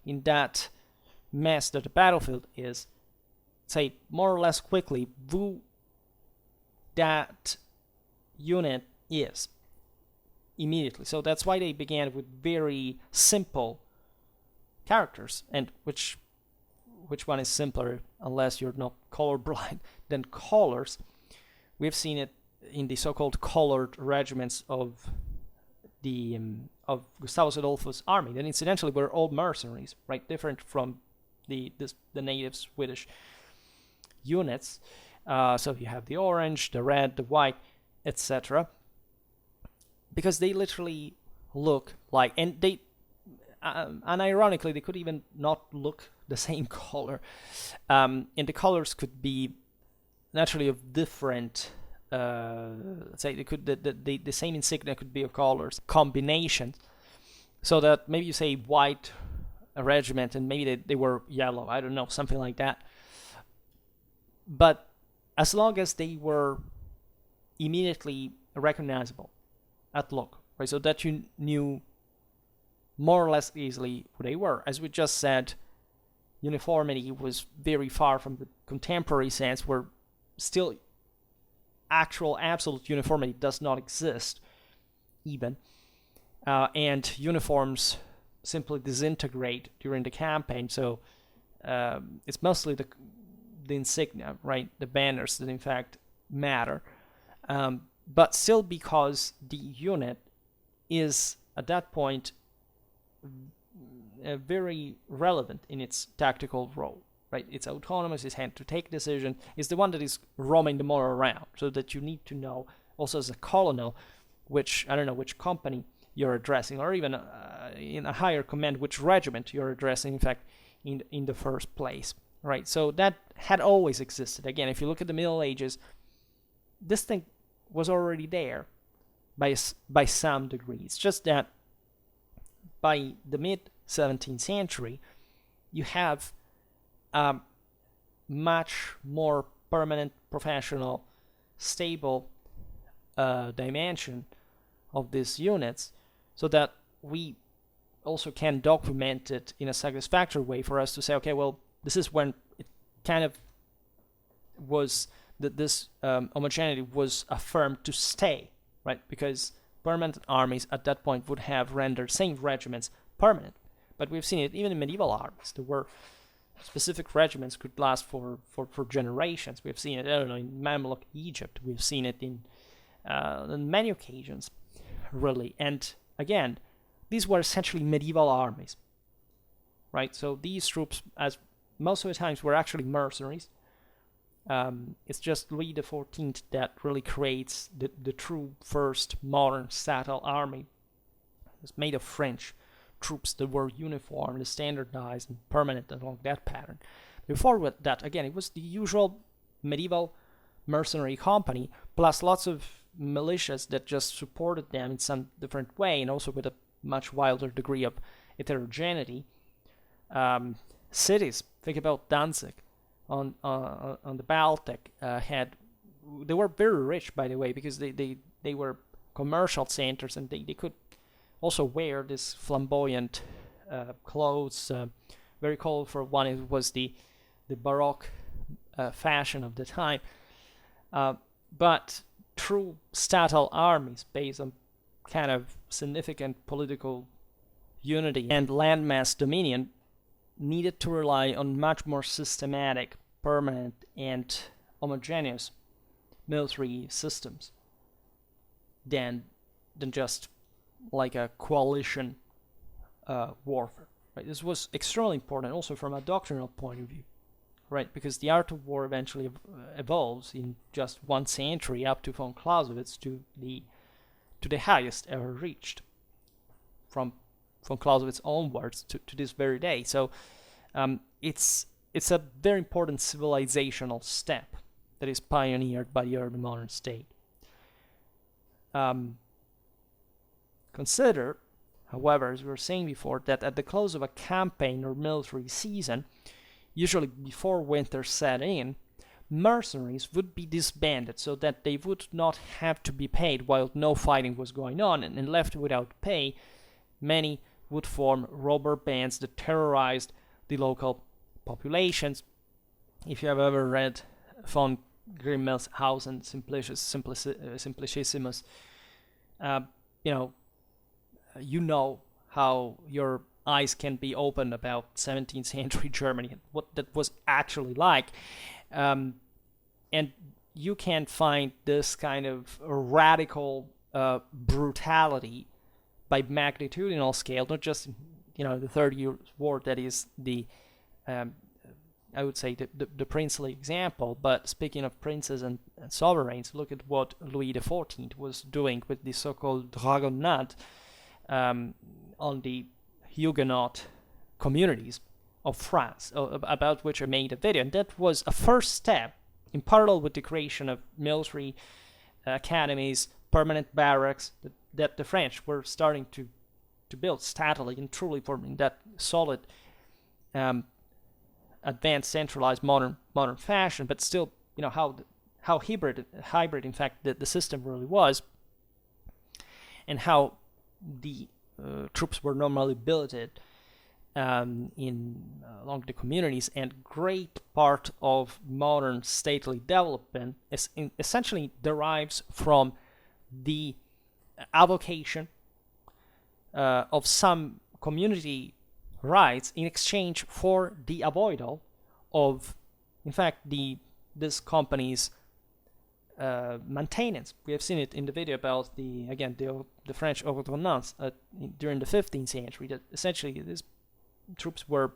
in that mess that the battlefield is, say more or less quickly, who that unit is immediately. So that's why they began with very simple characters, and which one is simpler unless you're not colorblind than colors. We've seen it in the so-called colored regiments of the of Gustavus Adolphus' army, that incidentally were all mercenaries, right? Different from the native Swedish units. So you have the orange, the red, the white, etc. Because they literally look like, and they, unironically, they could even not look the same color. And the colors could be naturally of different. Let's say they could the same insignia could be of colors combinations, so that maybe you say white regiment and maybe they were yellow, I don't know, something like that. But as long as they were immediately recognizable at look, right, so that you knew more or less easily who they were. As we just said, uniformity was very far from the contemporary sense, where still actual absolute uniformity does not exist even, and uniforms simply disintegrate during the campaign. So it's mostly the insignia, right, the banners that in fact matter, but still, because the unit is at that point very relevant in its tactical role. Right, it's autonomous, it's had to take decision, it's the one that is roaming the more around, so that you need to know also as a colonel which company you're addressing, or even in a higher command which regiment you're addressing, in fact, in the first place. Right, so that had always existed. Again, if you look at the Middle Ages, this thing was already there by some degree. It's just that by the mid-17th century you have much more permanent, professional, stable dimension of these units, so that we also can document it in a satisfactory way for us to say, okay, well, this is when it kind of was that this homogeneity was affirmed to stay, right? Because permanent armies at that point would have rendered same regiments permanent. But we've seen it even in medieval armies. There were specific regiments could last for generations. We've seen it, I don't know, in Mamluk Egypt. We've seen it in many occasions, really. And again, these were essentially medieval armies, right? So these troops, as most of the times, were actually mercenaries. It's just Louis XIV that really creates the true first modern saddle army. It was made of French troops that were uniformed, standardized, and permanent along that pattern. Before that, again, it was the usual medieval mercenary company, plus lots of militias that just supported them in some different way, and also with a much wilder degree of heterogeneity. Cities, think about Danzig on the Baltic, they were very rich, by the way, because they were commercial centers, and they could also wear this flamboyant clothes, very colorful one. It was the Baroque fashion of the time. But true statile armies based on kind of significant political unity and landmass dominion needed to rely on much more systematic, permanent, and homogeneous military systems than just like a coalition warfare. Right? This was extremely important also from a doctrinal point of view, right? Because the art of war eventually evolves in just one century up to von Clausewitz to the highest ever reached from Clausewitz onwards to this very day. So it's a very important civilizational step that is pioneered by the early modern state. Consider, however, as we were saying before, that at the close of a campaign or military season, usually before winter set in, mercenaries would be disbanded so that they would not have to be paid while no fighting was going on, and left without pay, many would form robber bands that terrorized the local populations. If you have ever read von Grimmel's House and Simplicissimus, you know how your eyes can be opened about 17th century Germany and what that was actually like. And you can find this kind of radical brutality by magnitudinal scale, not just the 30 Years' War, that is the I would say the princely example. But speaking of princes and sovereigns, look at what Louis XIV was doing with the so-called dragonnades on the Huguenot communities of France, about which I made a video. And that was a first step in parallel with the creation of military academies, permanent barracks that the French were starting to build statily and truly forming that solid, advanced, centralized, modern fashion. But still, how hybrid in fact the system really was, and how the troops were normally billeted along the communities. And great part of modern stately development essentially derives from the avocation of some community rights in exchange for the avoidal of, in fact, this company's maintenance. We have seen it in the video about the French ordonnance during the 15th century, that essentially these troops were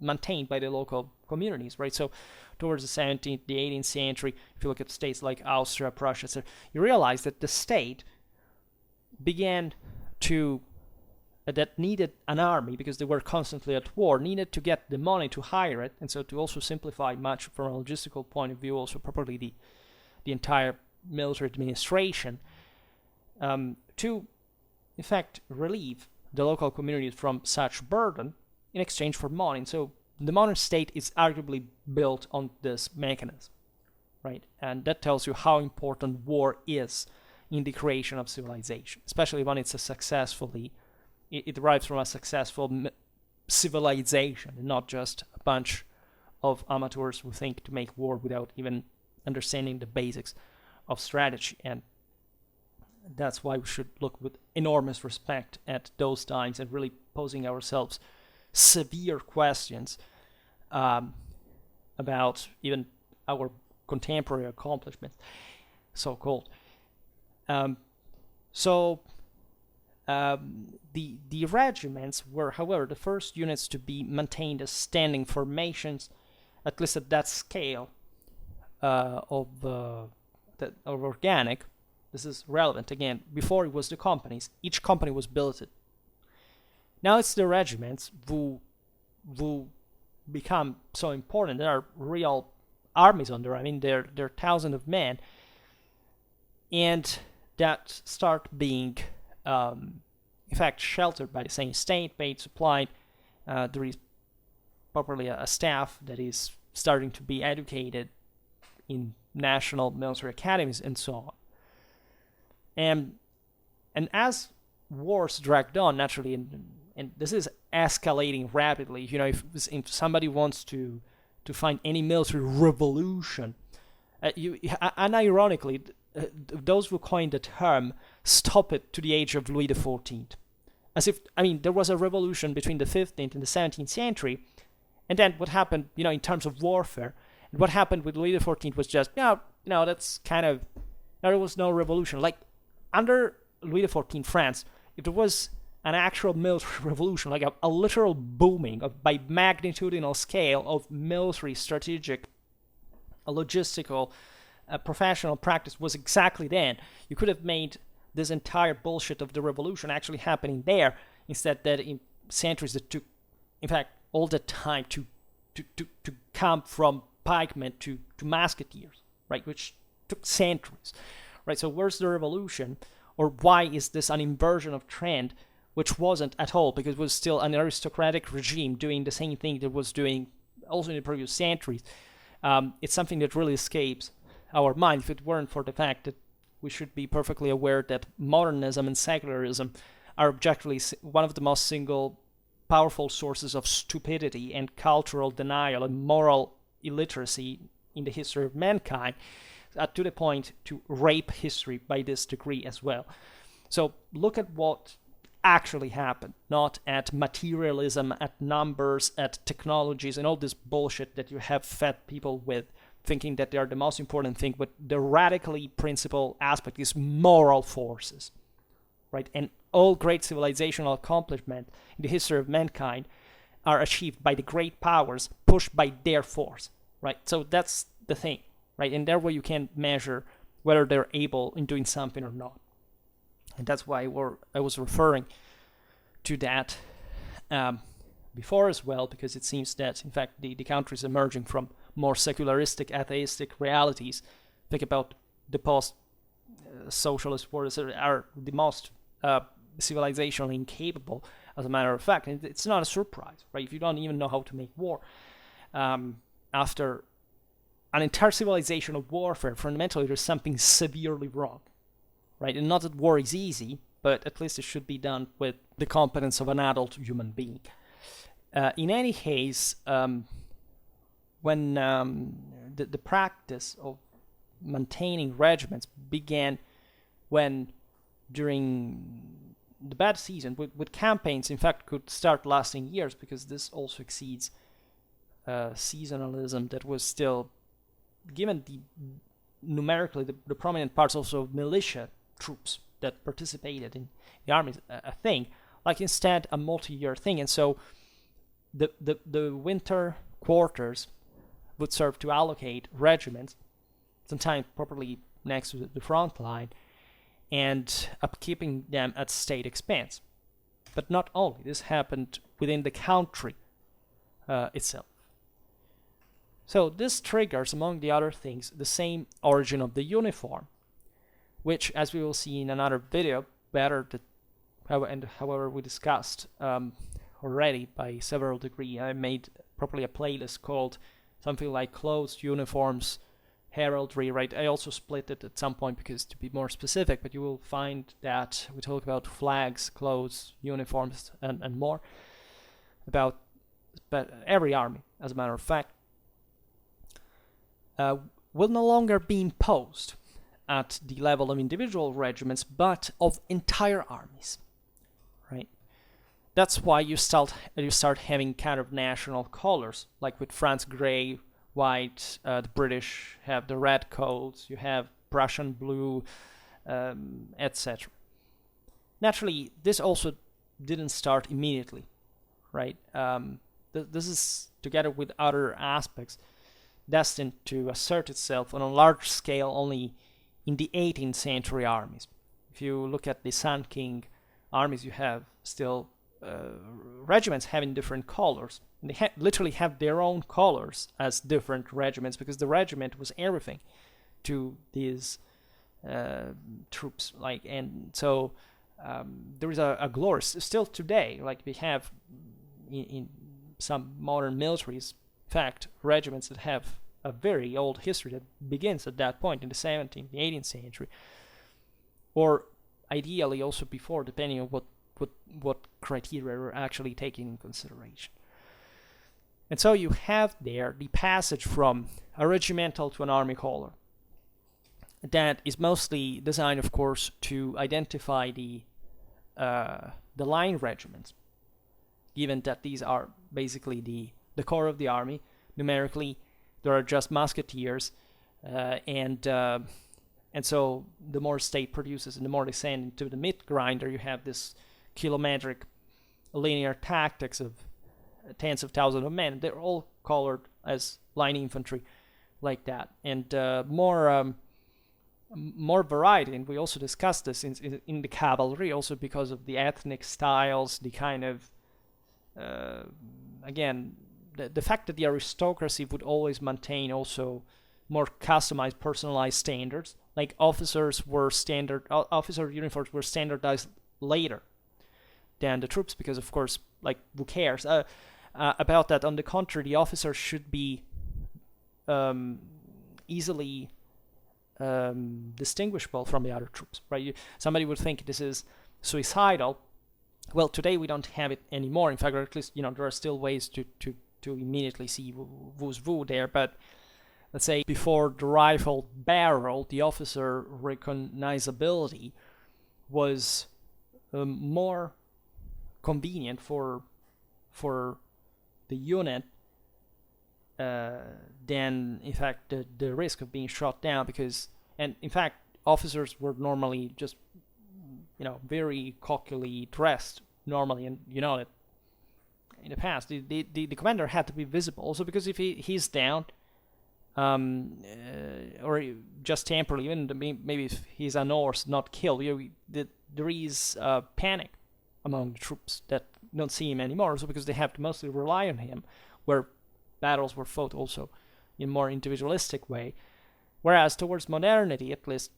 maintained by the local communities, right? So towards the 17th, the 18th century, if you look at states like Austria, Prussia, etc., you realize that the state began to that needed an army, because they were constantly at war, needed to get the money to hire it, and so to also simplify much from a logistical point of view, also properly the entire military administration, to, in fact, relieve the local communities from such burden in exchange for money. And so the modern state is arguably built on this mechanism, right? And that tells you how important war is in the creation of civilization, especially when it's it derives from a successful civilization, and not just a bunch of amateurs who think to make war without even understanding the basics of strategy. And that's why we should look with enormous respect at those times and really posing ourselves severe questions about even our contemporary accomplishments, so-called. The regiments were, however, the first units to be maintained as standing formations, at least at that scale of organic. This is relevant again. Before it was the companies. Each company was billeted. Now it's the regiments who become so important. There are real armies under. I mean, there are thousands of men, and that start being, in fact, sheltered by the same state, paid, supplied. There is properly a staff that is starting to be educated in national military academies and so on. And as wars dragged on, naturally, and this is escalating rapidly. If somebody wants to find any military revolution Unironically, those who coined the term stop it to the age of Louis XIV. As if, there was a revolution between the 15th and the 17th century, and then what happened, in terms of warfare, and what happened with Louis XIV was just, that's kind of, there was no revolution. Like, under Louis XIV France, if there was an actual military revolution, like a literal booming by magnitudinal scale of military strategic, logistical, professional practice was exactly then, you could have made this entire bullshit of the revolution actually happening there, instead that in centuries that took, in fact, all the time to come from pikemen to musketeers, right, which took centuries, right? So where's the revolution, or why is this an inversion of trend, which wasn't at all, because it was still an aristocratic regime doing the same thing that was doing also in the previous centuries? It's something that really escapes our mind, if it weren't for the fact that we should be perfectly aware that modernism and secularism are objectively one of the most single powerful sources of stupidity and cultural denial and moral illiteracy in the history of mankind, to the point to rape history by this degree as well. So look at what actually happened, not at materialism, at numbers, at technologies, and all this bullshit that you have fed people with, thinking that they are the most important thing, but the radically principal aspect is moral forces, right? And all great civilizational accomplishment in the history of mankind are achieved by the great powers pushed by their force, right? So that's the thing, right? And therefore you can measure whether they're able in doing something or not. And that's why I was referring to that before as well, because it seems that, in fact, the country is emerging from more secularistic, atheistic realities. Think about the post-socialist wars are the most civilizationally incapable, as a matter of fact. And it's not a surprise, right? If you don't even know how to make war, after an entire civilization of warfare, fundamentally there's something severely wrong, right? And not that war is easy, but at least it should be done with the competence of an adult human being. In any case, when the practice of maintaining regiments began when, during the bad season, with campaigns, in fact, could start lasting years, because this also exceeds seasonalism that was still, given numerically the prominent parts also of militia troops that participated in the army, a thing, like instead a multi-year thing. And so the winter quarters would serve to allocate regiments, sometimes properly next to the front line, and upkeeping them at state expense. But not only, this happened within the country itself. So this triggers, among the other things, the same origin of the uniform, which, as we will see in another video, however we discussed already by several degrees. I made properly a playlist called something like Clothes, Uniforms, Heraldry, right? I also split it at some point because to be more specific, but you will find that we talk about flags, clothes, uniforms, and more, about every army, as a matter of fact, will no longer be imposed at the level of individual regiments, but of entire armies, right? That's why you start having kind of national colors, like with France, gray, white. The British have the red coats. You have Prussian blue, etc. Naturally, this also didn't start immediately, right? This is, together with other aspects, destined to assert itself on a large scale only in the 18th century armies. If you look at the Sun King armies, you have still regiments having different colors. And they literally have their own colors as different regiments, because the regiment was everything to these troops. And so there is a glory still today. Like we have in some modern militaries, in fact, regiments that have a very old history that begins at that point in the 17th, the 18th century, or ideally also before, depending on what criteria are actually taken in consideration. And so you have there the passage from a regimental to an army color, that is mostly designed, of course, to identify the line regiments, given that these are basically the core of the army. Numerically, there are just musketeers, and so the more state produces and the more they send into the mid grinder, you have this kilometric linear tactics of tens of thousands of men. They're all colored as line infantry like that, and more variety. And we also discussed this in the cavalry, also because of the ethnic styles, the kind of again, the fact that the aristocracy would always maintain also more customized, personalized standards. Like officer uniforms were standardized later than the troops, because of course, like, who cares about that? On the contrary, the officers should be easily distinguishable from the other troops, right? Somebody would think this is suicidal. Well, today we don't have it anymore. In fact, or at least, there are still ways to immediately see who's who there. But let's say before the rifle barrel, the officer recognizability was more convenient for the unit than, in fact, the risk of being shot down. Because, and in fact, officers were normally just very cockily dressed normally, and that in the past the commander had to be visible also, because if he's down, or just temporarily, even maybe if he's unhorsed, not killed, there is panic among the troops that don't see him anymore, also because they have to mostly rely on him, where battles were fought also in more individualistic way. Whereas towards modernity, at least,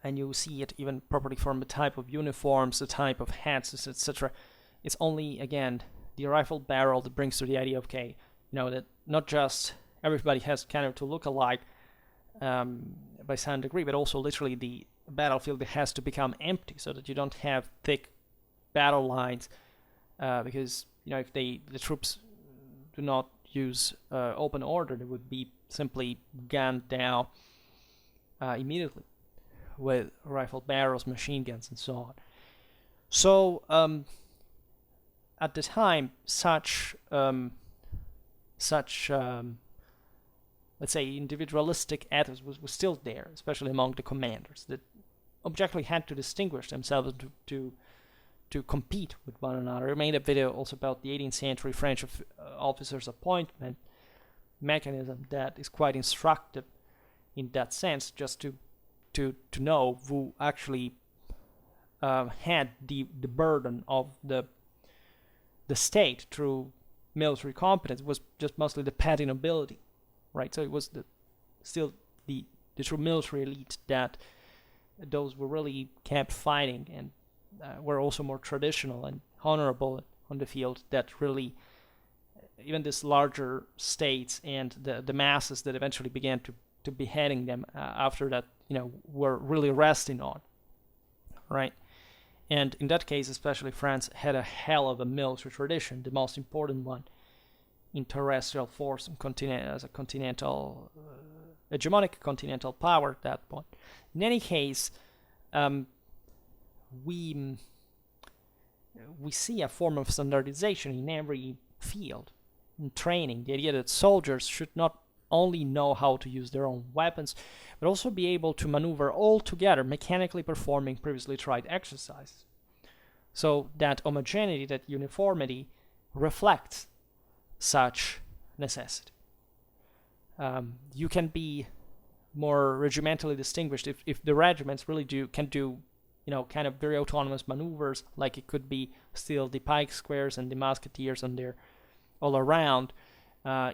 and you see it even properly from the type of uniforms, the type of hats, etc., it's only, again, the rifle barrel that brings to the idea of, okay, that not just everybody has kind of to look alike by some degree, but also literally the battlefield has to become empty, so that you don't have thick battle lines, because if the troops do not use open order, they would be simply gunned down immediately with rifle barrels, machine guns, and so on. So at the time, such let's say individualistic ethics was still there, especially among the commanders, that objectively had to distinguish themselves to compete with one another. I made a video also about the 18th century French officers' appointment mechanism that is quite instructive in that sense, just to know who actually had the burden of the state through military competence. It was just mostly the petty nobility, right? So it was still the true military elite, that those were really kept fighting and were also more traditional and honorable on the field, that really even this larger states and the masses that eventually began to be heading them after that, were really resting on, right? And in that case, especially, France had a hell of a military tradition, the most important one in terrestrial force and as a continental, hegemonic continental power at that point. In any case, we see a form of standardization in every field. In training, the idea that soldiers should not only know how to use their own weapons, but also be able to maneuver all together, mechanically performing previously tried exercises. So that homogeneity, that uniformity, reflects such necessity. You can be more regimentally distinguished if the regiments really can do kind of very autonomous maneuvers, like it could be still the pike squares and the musketeers and their all around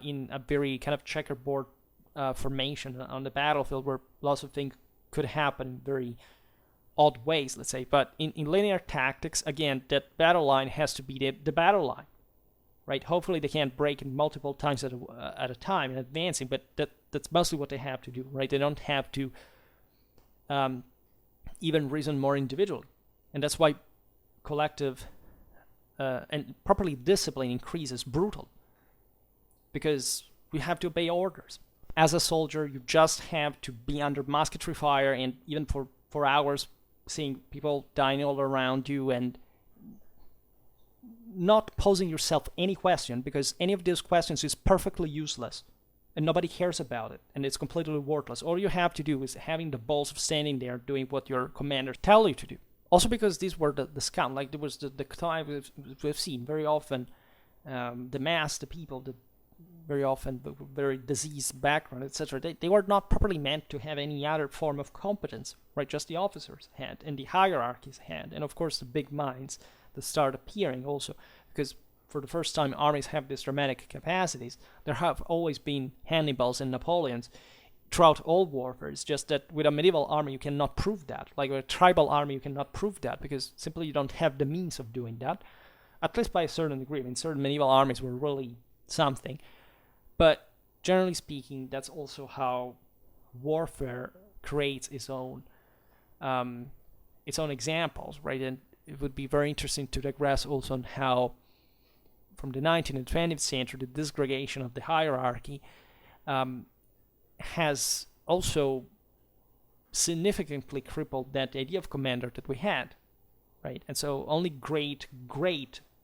in a very kind of checkerboard formation on the battlefield, where lots of things could happen in very odd ways, let's say. But in linear tactics, again, that battle line has to be the battle line, right? Hopefully they can't break it multiple times at a time in advancing, but that's mostly what they have to do, right? They don't have to even reason more individually. And that's why collective and properly discipline increases brutal, because we have to obey orders. as a soldier, you just have to be under musketry fire, and even for hours, seeing people dying all around you and not posing yourself any question, because any of these questions is perfectly useless and nobody cares about it, and it's completely worthless. All you have to do is having the balls of standing there doing what your commanders tell you to do. Also because these were the scum, like there was the time we've seen very often, the people, very often very diseased background, etc. They were not properly meant to have any other form of competence, right? Just the officers had, and the hierarchies had, and of course the big minds that start appearing also, because for the first time armies have these dramatic capacities. There have always been Hannibals and Napoleons throughout all warfare. It's just that with a medieval army you cannot prove that. Like with a tribal army you cannot prove that, because simply you don't have the means of doing that, at least by a certain degree. I mean, certain medieval armies were really something. But generally speaking, that's also how warfare creates its own examples, right? And it would be very interesting to digress also on how, from the 19th and 20th century, the disgregation of the hierarchy has also significantly crippled that idea of commander that we had, right? And so only great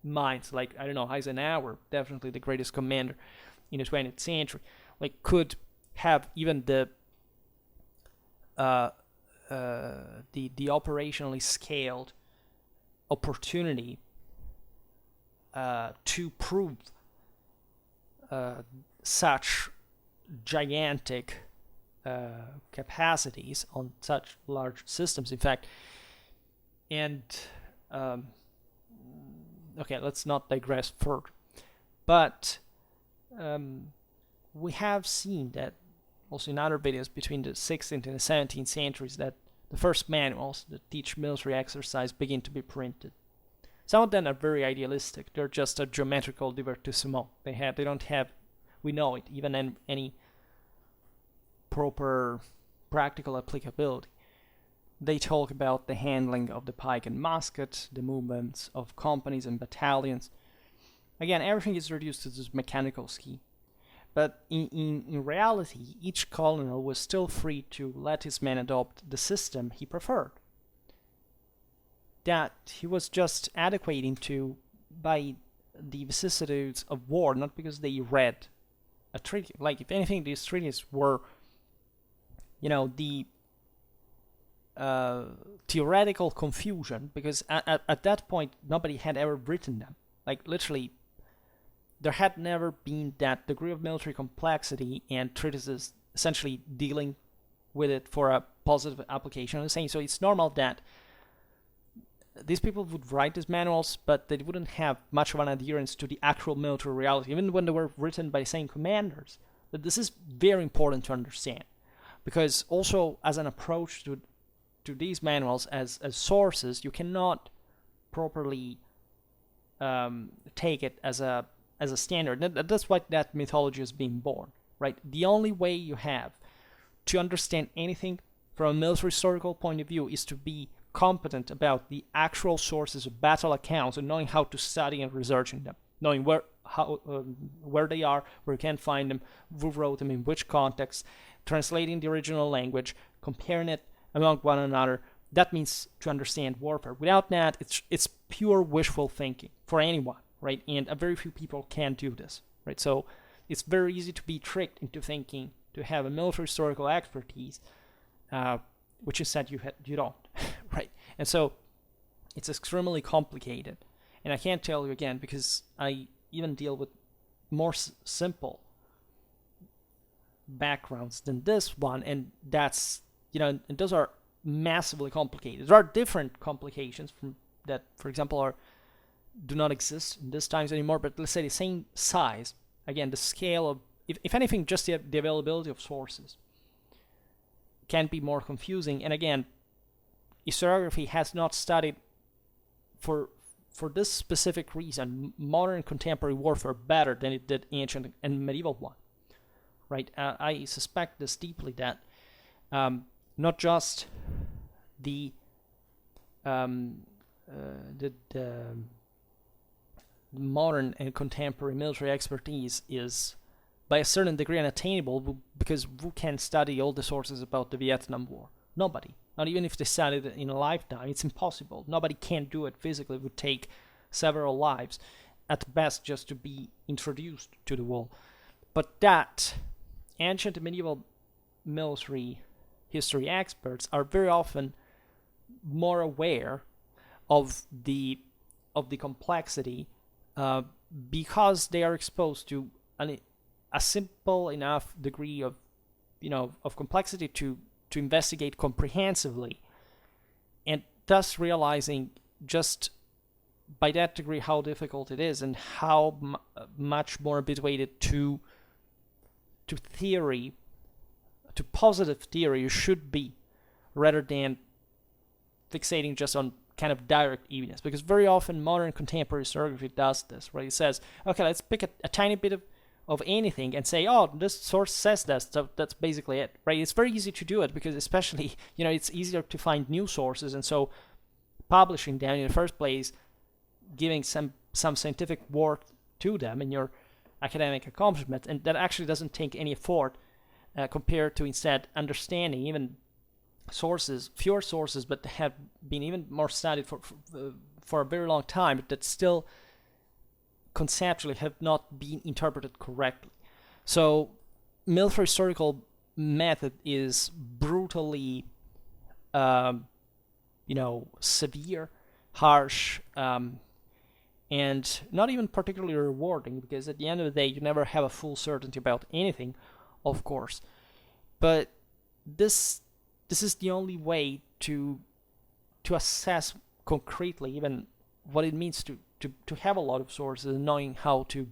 minds, like, I don't know, Eisenhower, definitely the greatest commander in the 20th century, like, could have even the operationally scaled opportunity to prove such gigantic capacities on such large systems, in fact. And okay, let's not digress further, but we have seen that also in other videos between the 16th and the 17th centuries, that the first manuals that teach military exercise begin to be printed. Some of them are very idealistic. They're just a geometrical divertissement. They don't have, we know it, even any proper practical applicability. They talk about the handling of the pike and musket, the movements of companies and battalions. Again, everything is reduced to this mechanical scheme. But in reality, each colonel was still free to let his men adopt the system he preferred, that he was just adequating to by the vicissitudes of war, not because they read a treaty. Like, if anything, these treaties were, the theoretical confusion, because at that point nobody had ever written them. Like, literally, there had never been that degree of military complexity and treatises essentially dealing with it for a positive application of the same. So it's normal that these people would write these manuals, but they wouldn't have much of an adherence to the actual military reality, even when they were written by the same commanders. But this is very important to understand, because also as an approach to these manuals as sources, you cannot properly take it as a standard. That's why that mythology is being born, right? The only way you have to understand anything from a military historical point of view is to be competent about the actual sources of battle accounts and knowing how to study and research in them, knowing where they are, where you can find them, who wrote them, in which context, translating the original language, comparing it among one another. That means to understand warfare. Without that, it's pure wishful thinking for anyone, right? And a very few people can do this, right? So it's very easy to be tricked into thinking to have a military historical expertise, which is said you don't, right? And so it's extremely complicated. And I can't tell you again, because I even deal with more simple backgrounds than this one, and that's, and those are massively complicated. There are different complications from that, for example, do not exist in these times anymore, but let's say the same size. Again, the scale of, if anything, just the availability of sources can be more confusing. And again, historiography has not studied for this specific reason modern contemporary warfare better than it did ancient and medieval one, right? I suspect this deeply, that not just the modern and contemporary military expertise is by a certain degree unattainable, because who can study all the sources about the Vietnam War? Nobody. Not even if they studied it in a lifetime. It's impossible. Nobody can do it physically. It would take several lives at best just to be introduced to the war. But that ancient and medieval military history experts are very often more aware of the complexity because they are exposed to a simple enough degree of complexity to investigate comprehensively, and thus realizing just by that degree how difficult it is and how much more habituated to theory, to positive theory you should be, rather than fixating just on kind of direct evidence. Because very often modern contemporary historiography does this, right? It says, okay, let's pick a tiny bit of anything and say, oh, this source says this, so that's basically it, right? It's very easy to do it because especially, it's easier to find new sources, and so publishing them in the first place, giving some scientific work to them in your academic accomplishment, and that actually doesn't take any effort compared to instead understanding even sources, fewer sources, but have been even more studied for a very long time, but that still conceptually have not been interpreted correctly. So military historical method is brutally severe, harsh, and not even particularly rewarding, because at the end of the day you never have a full certainty about anything, of course. But this is the only way to assess concretely even what it means to have a lot of sources, and knowing how to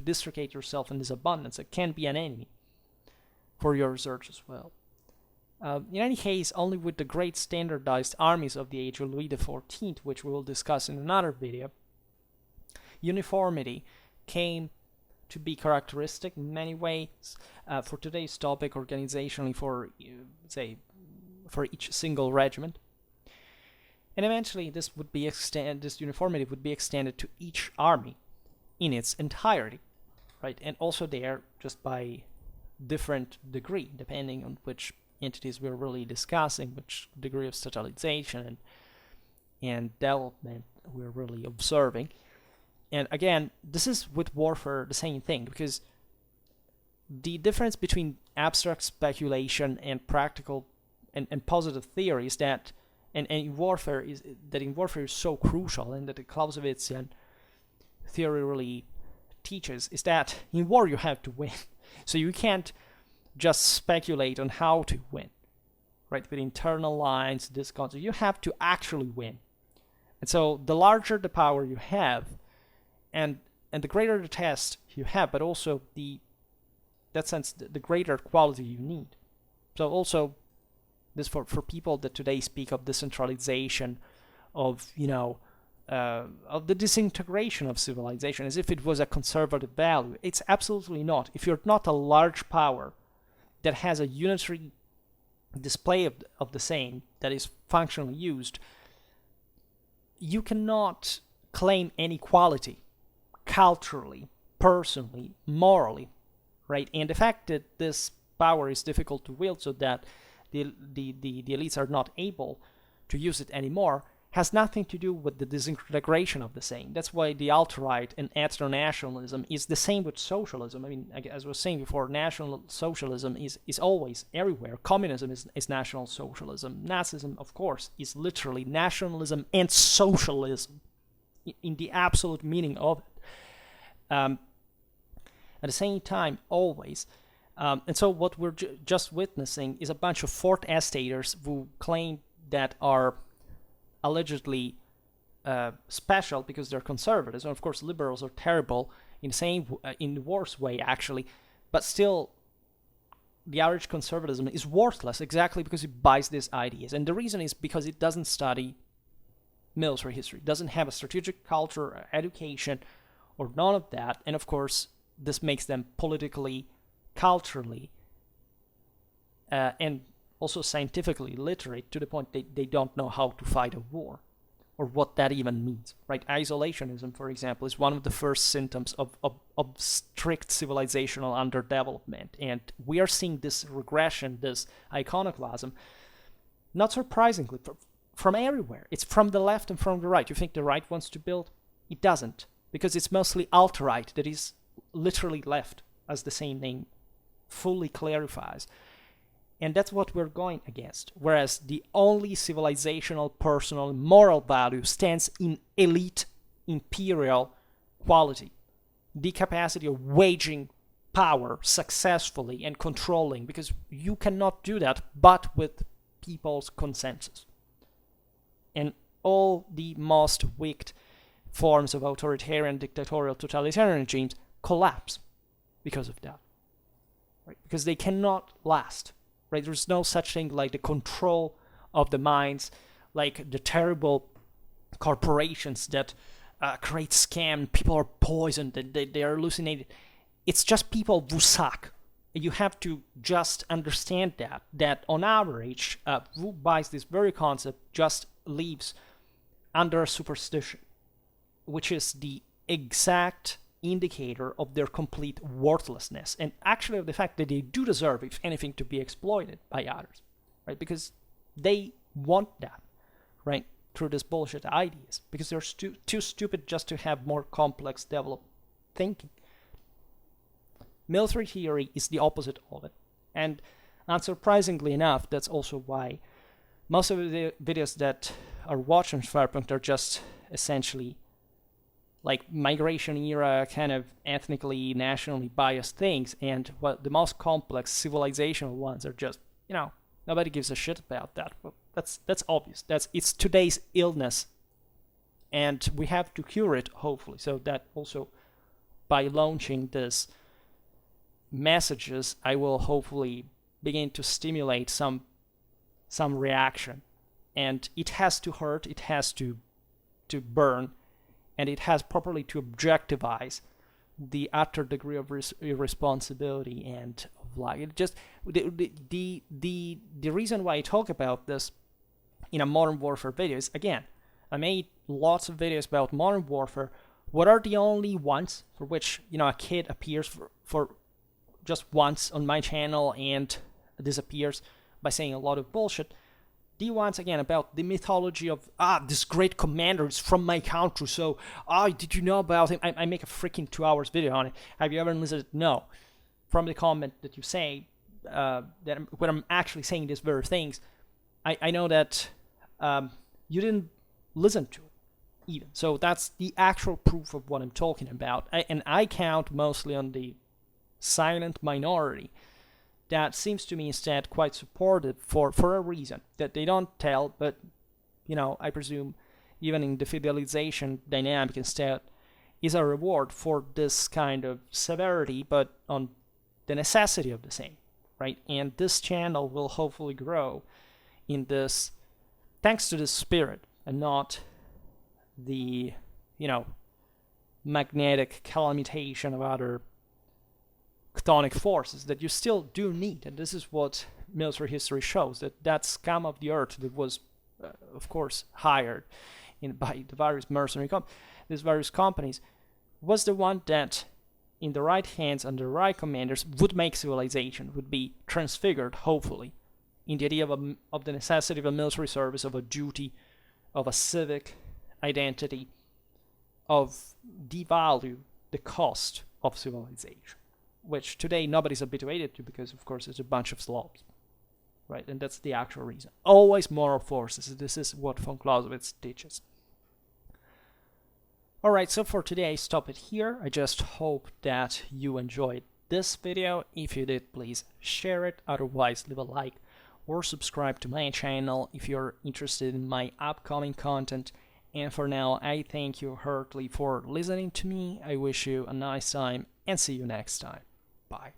dislocate yourself in this abundance. It can be an enemy for your research as well. In any case, only with the great standardized armies of the age of Louis XIV, which we will discuss in another video, uniformity came to be characteristic in many ways. For today's topic, organizationally for each single regiment. And eventually this uniformity would be extended to each army in its entirety, right? And also there, just by different degree, depending on which entities we're really discussing, which degree of standardization and development we're really observing. And again, this is with warfare the same thing, because the difference between abstract speculation and practical and positive theory is that and in warfare is so crucial, and that the Clausewitzian theory really teaches, is that in war you have to win. So you can't just speculate on how to win, right? With internal lines, this concept, you have to actually win. And so the larger the power you have, and the greater the test you have, but also the greater quality you need. So also this for people that today speak of decentralization, of the disintegration of civilization as if it was a conservative value. It's absolutely not. If you're not a large power that has a unitary display of the same that is functionally used, you cannot claim any quality culturally, personally, morally, right? And the fact that this power is difficult to wield, so that the elites are not able to use it anymore, has nothing to do with the disintegration of the same. That's why the alt-right and ethno-nationalism is the same with socialism. I mean, as I was saying before, National Socialism is always everywhere. Communism is National Socialism. Nazism, of course, is literally nationalism and socialism in the absolute meaning of it. At the same time, always. And so what we're just witnessing is a bunch of fourth estaters who claim that are allegedly special because they're conservatives. And of course, liberals are terrible in the worst way, actually. But still, the average conservatism is worthless exactly because it buys these ideas. And the reason is because it doesn't study military history. It doesn't have a strategic culture, or education, or none of that. And of course, this makes them politically, culturally, and also scientifically literate to the point they don't know how to fight a war, or what that even means, right? Isolationism, for example, is one of the first symptoms of strict civilizational underdevelopment. And we are seeing this regression, this iconoclasm, not surprisingly, from everywhere. It's from the left and from the right. You think the right wants to build? It doesn't, because it's mostly alt-right, that is literally left, as the same name fully clarifies. And that's what we're going against. Whereas the only civilizational, personal, moral value stands in elite, imperial quality. The capacity of waging power successfully and controlling, because you cannot do that but with people's consensus. And all the most wicked forms of authoritarian, dictatorial, totalitarian regimes collapse because of that. Right? Because they cannot last. Right? There's no such thing like the control of the minds, like the terrible corporations that create scam. People are poisoned, they are hallucinated. It's just people who suck. You have to just understand that on average, who buys this very concept just lives under a superstition, which is the exact indicator of their complete worthlessness, and actually of the fact that they do deserve, if anything, to be exploited by others, right? Because they want that, right? Through this bullshit ideas, because they're too stupid just to have more complex developed thinking. Military theory is the opposite of it, and unsurprisingly enough, that's also why most of the videos that are watched on Schwerpunkt are just essentially like migration era, kind of ethnically, nationally biased things, and what the most complex civilizational ones are just, nobody gives a shit about that. Well, that's obvious. It's today's illness, and we have to cure it, hopefully. So that also, by launching this messages, I will hopefully begin to stimulate some reaction, and it has to hurt, it has to burn, and it has properly to objectivize the utter degree of irresponsibility and of lie. It just the reason why I talk about this in a modern warfare video is, again, I made lots of videos about modern warfare. What are the only ones for which a kid appears for just once on my channel and disappears by saying a lot of bullshit? The ones, again, about the mythology of, this great commander is from my country, so, did you know about him? I make a freaking 2 hours video on it. Have you ever listened? No. From the comment that you say, when I'm actually saying these very things, I know that you didn't listen to it, even. So that's the actual proof of what I'm talking about. And I count mostly on the silent minority that seems to me instead quite supportive for a reason that they don't tell, but I presume even in the fidelization dynamic instead is a reward for this kind of severity, but on the necessity of the same, right? And this channel will hopefully grow in this, thanks to this spirit, and not the magnetic calamitation of other chthonic forces that you still do need. And this is what military history shows, that scum of the earth that was of course hired by the various mercenary these various companies, was the one that in the right hands under the right commanders would make civilization, would be transfigured, hopefully, in the idea of the necessity of a military service, of a duty, of a civic identity, of devalue the cost of civilization, which today nobody's habituated to, because of course it's a bunch of slobs, right? And that's the actual reason. Always moral forces. This is what von Clausewitz teaches. Alright, so for today I stop it here. I just hope that you enjoyed this video. If you did, please share it. Otherwise, leave a like or subscribe to my channel if you're interested in my upcoming content. And for now, I thank you heartily for listening to me. I wish you a nice time and see you next time. Bye.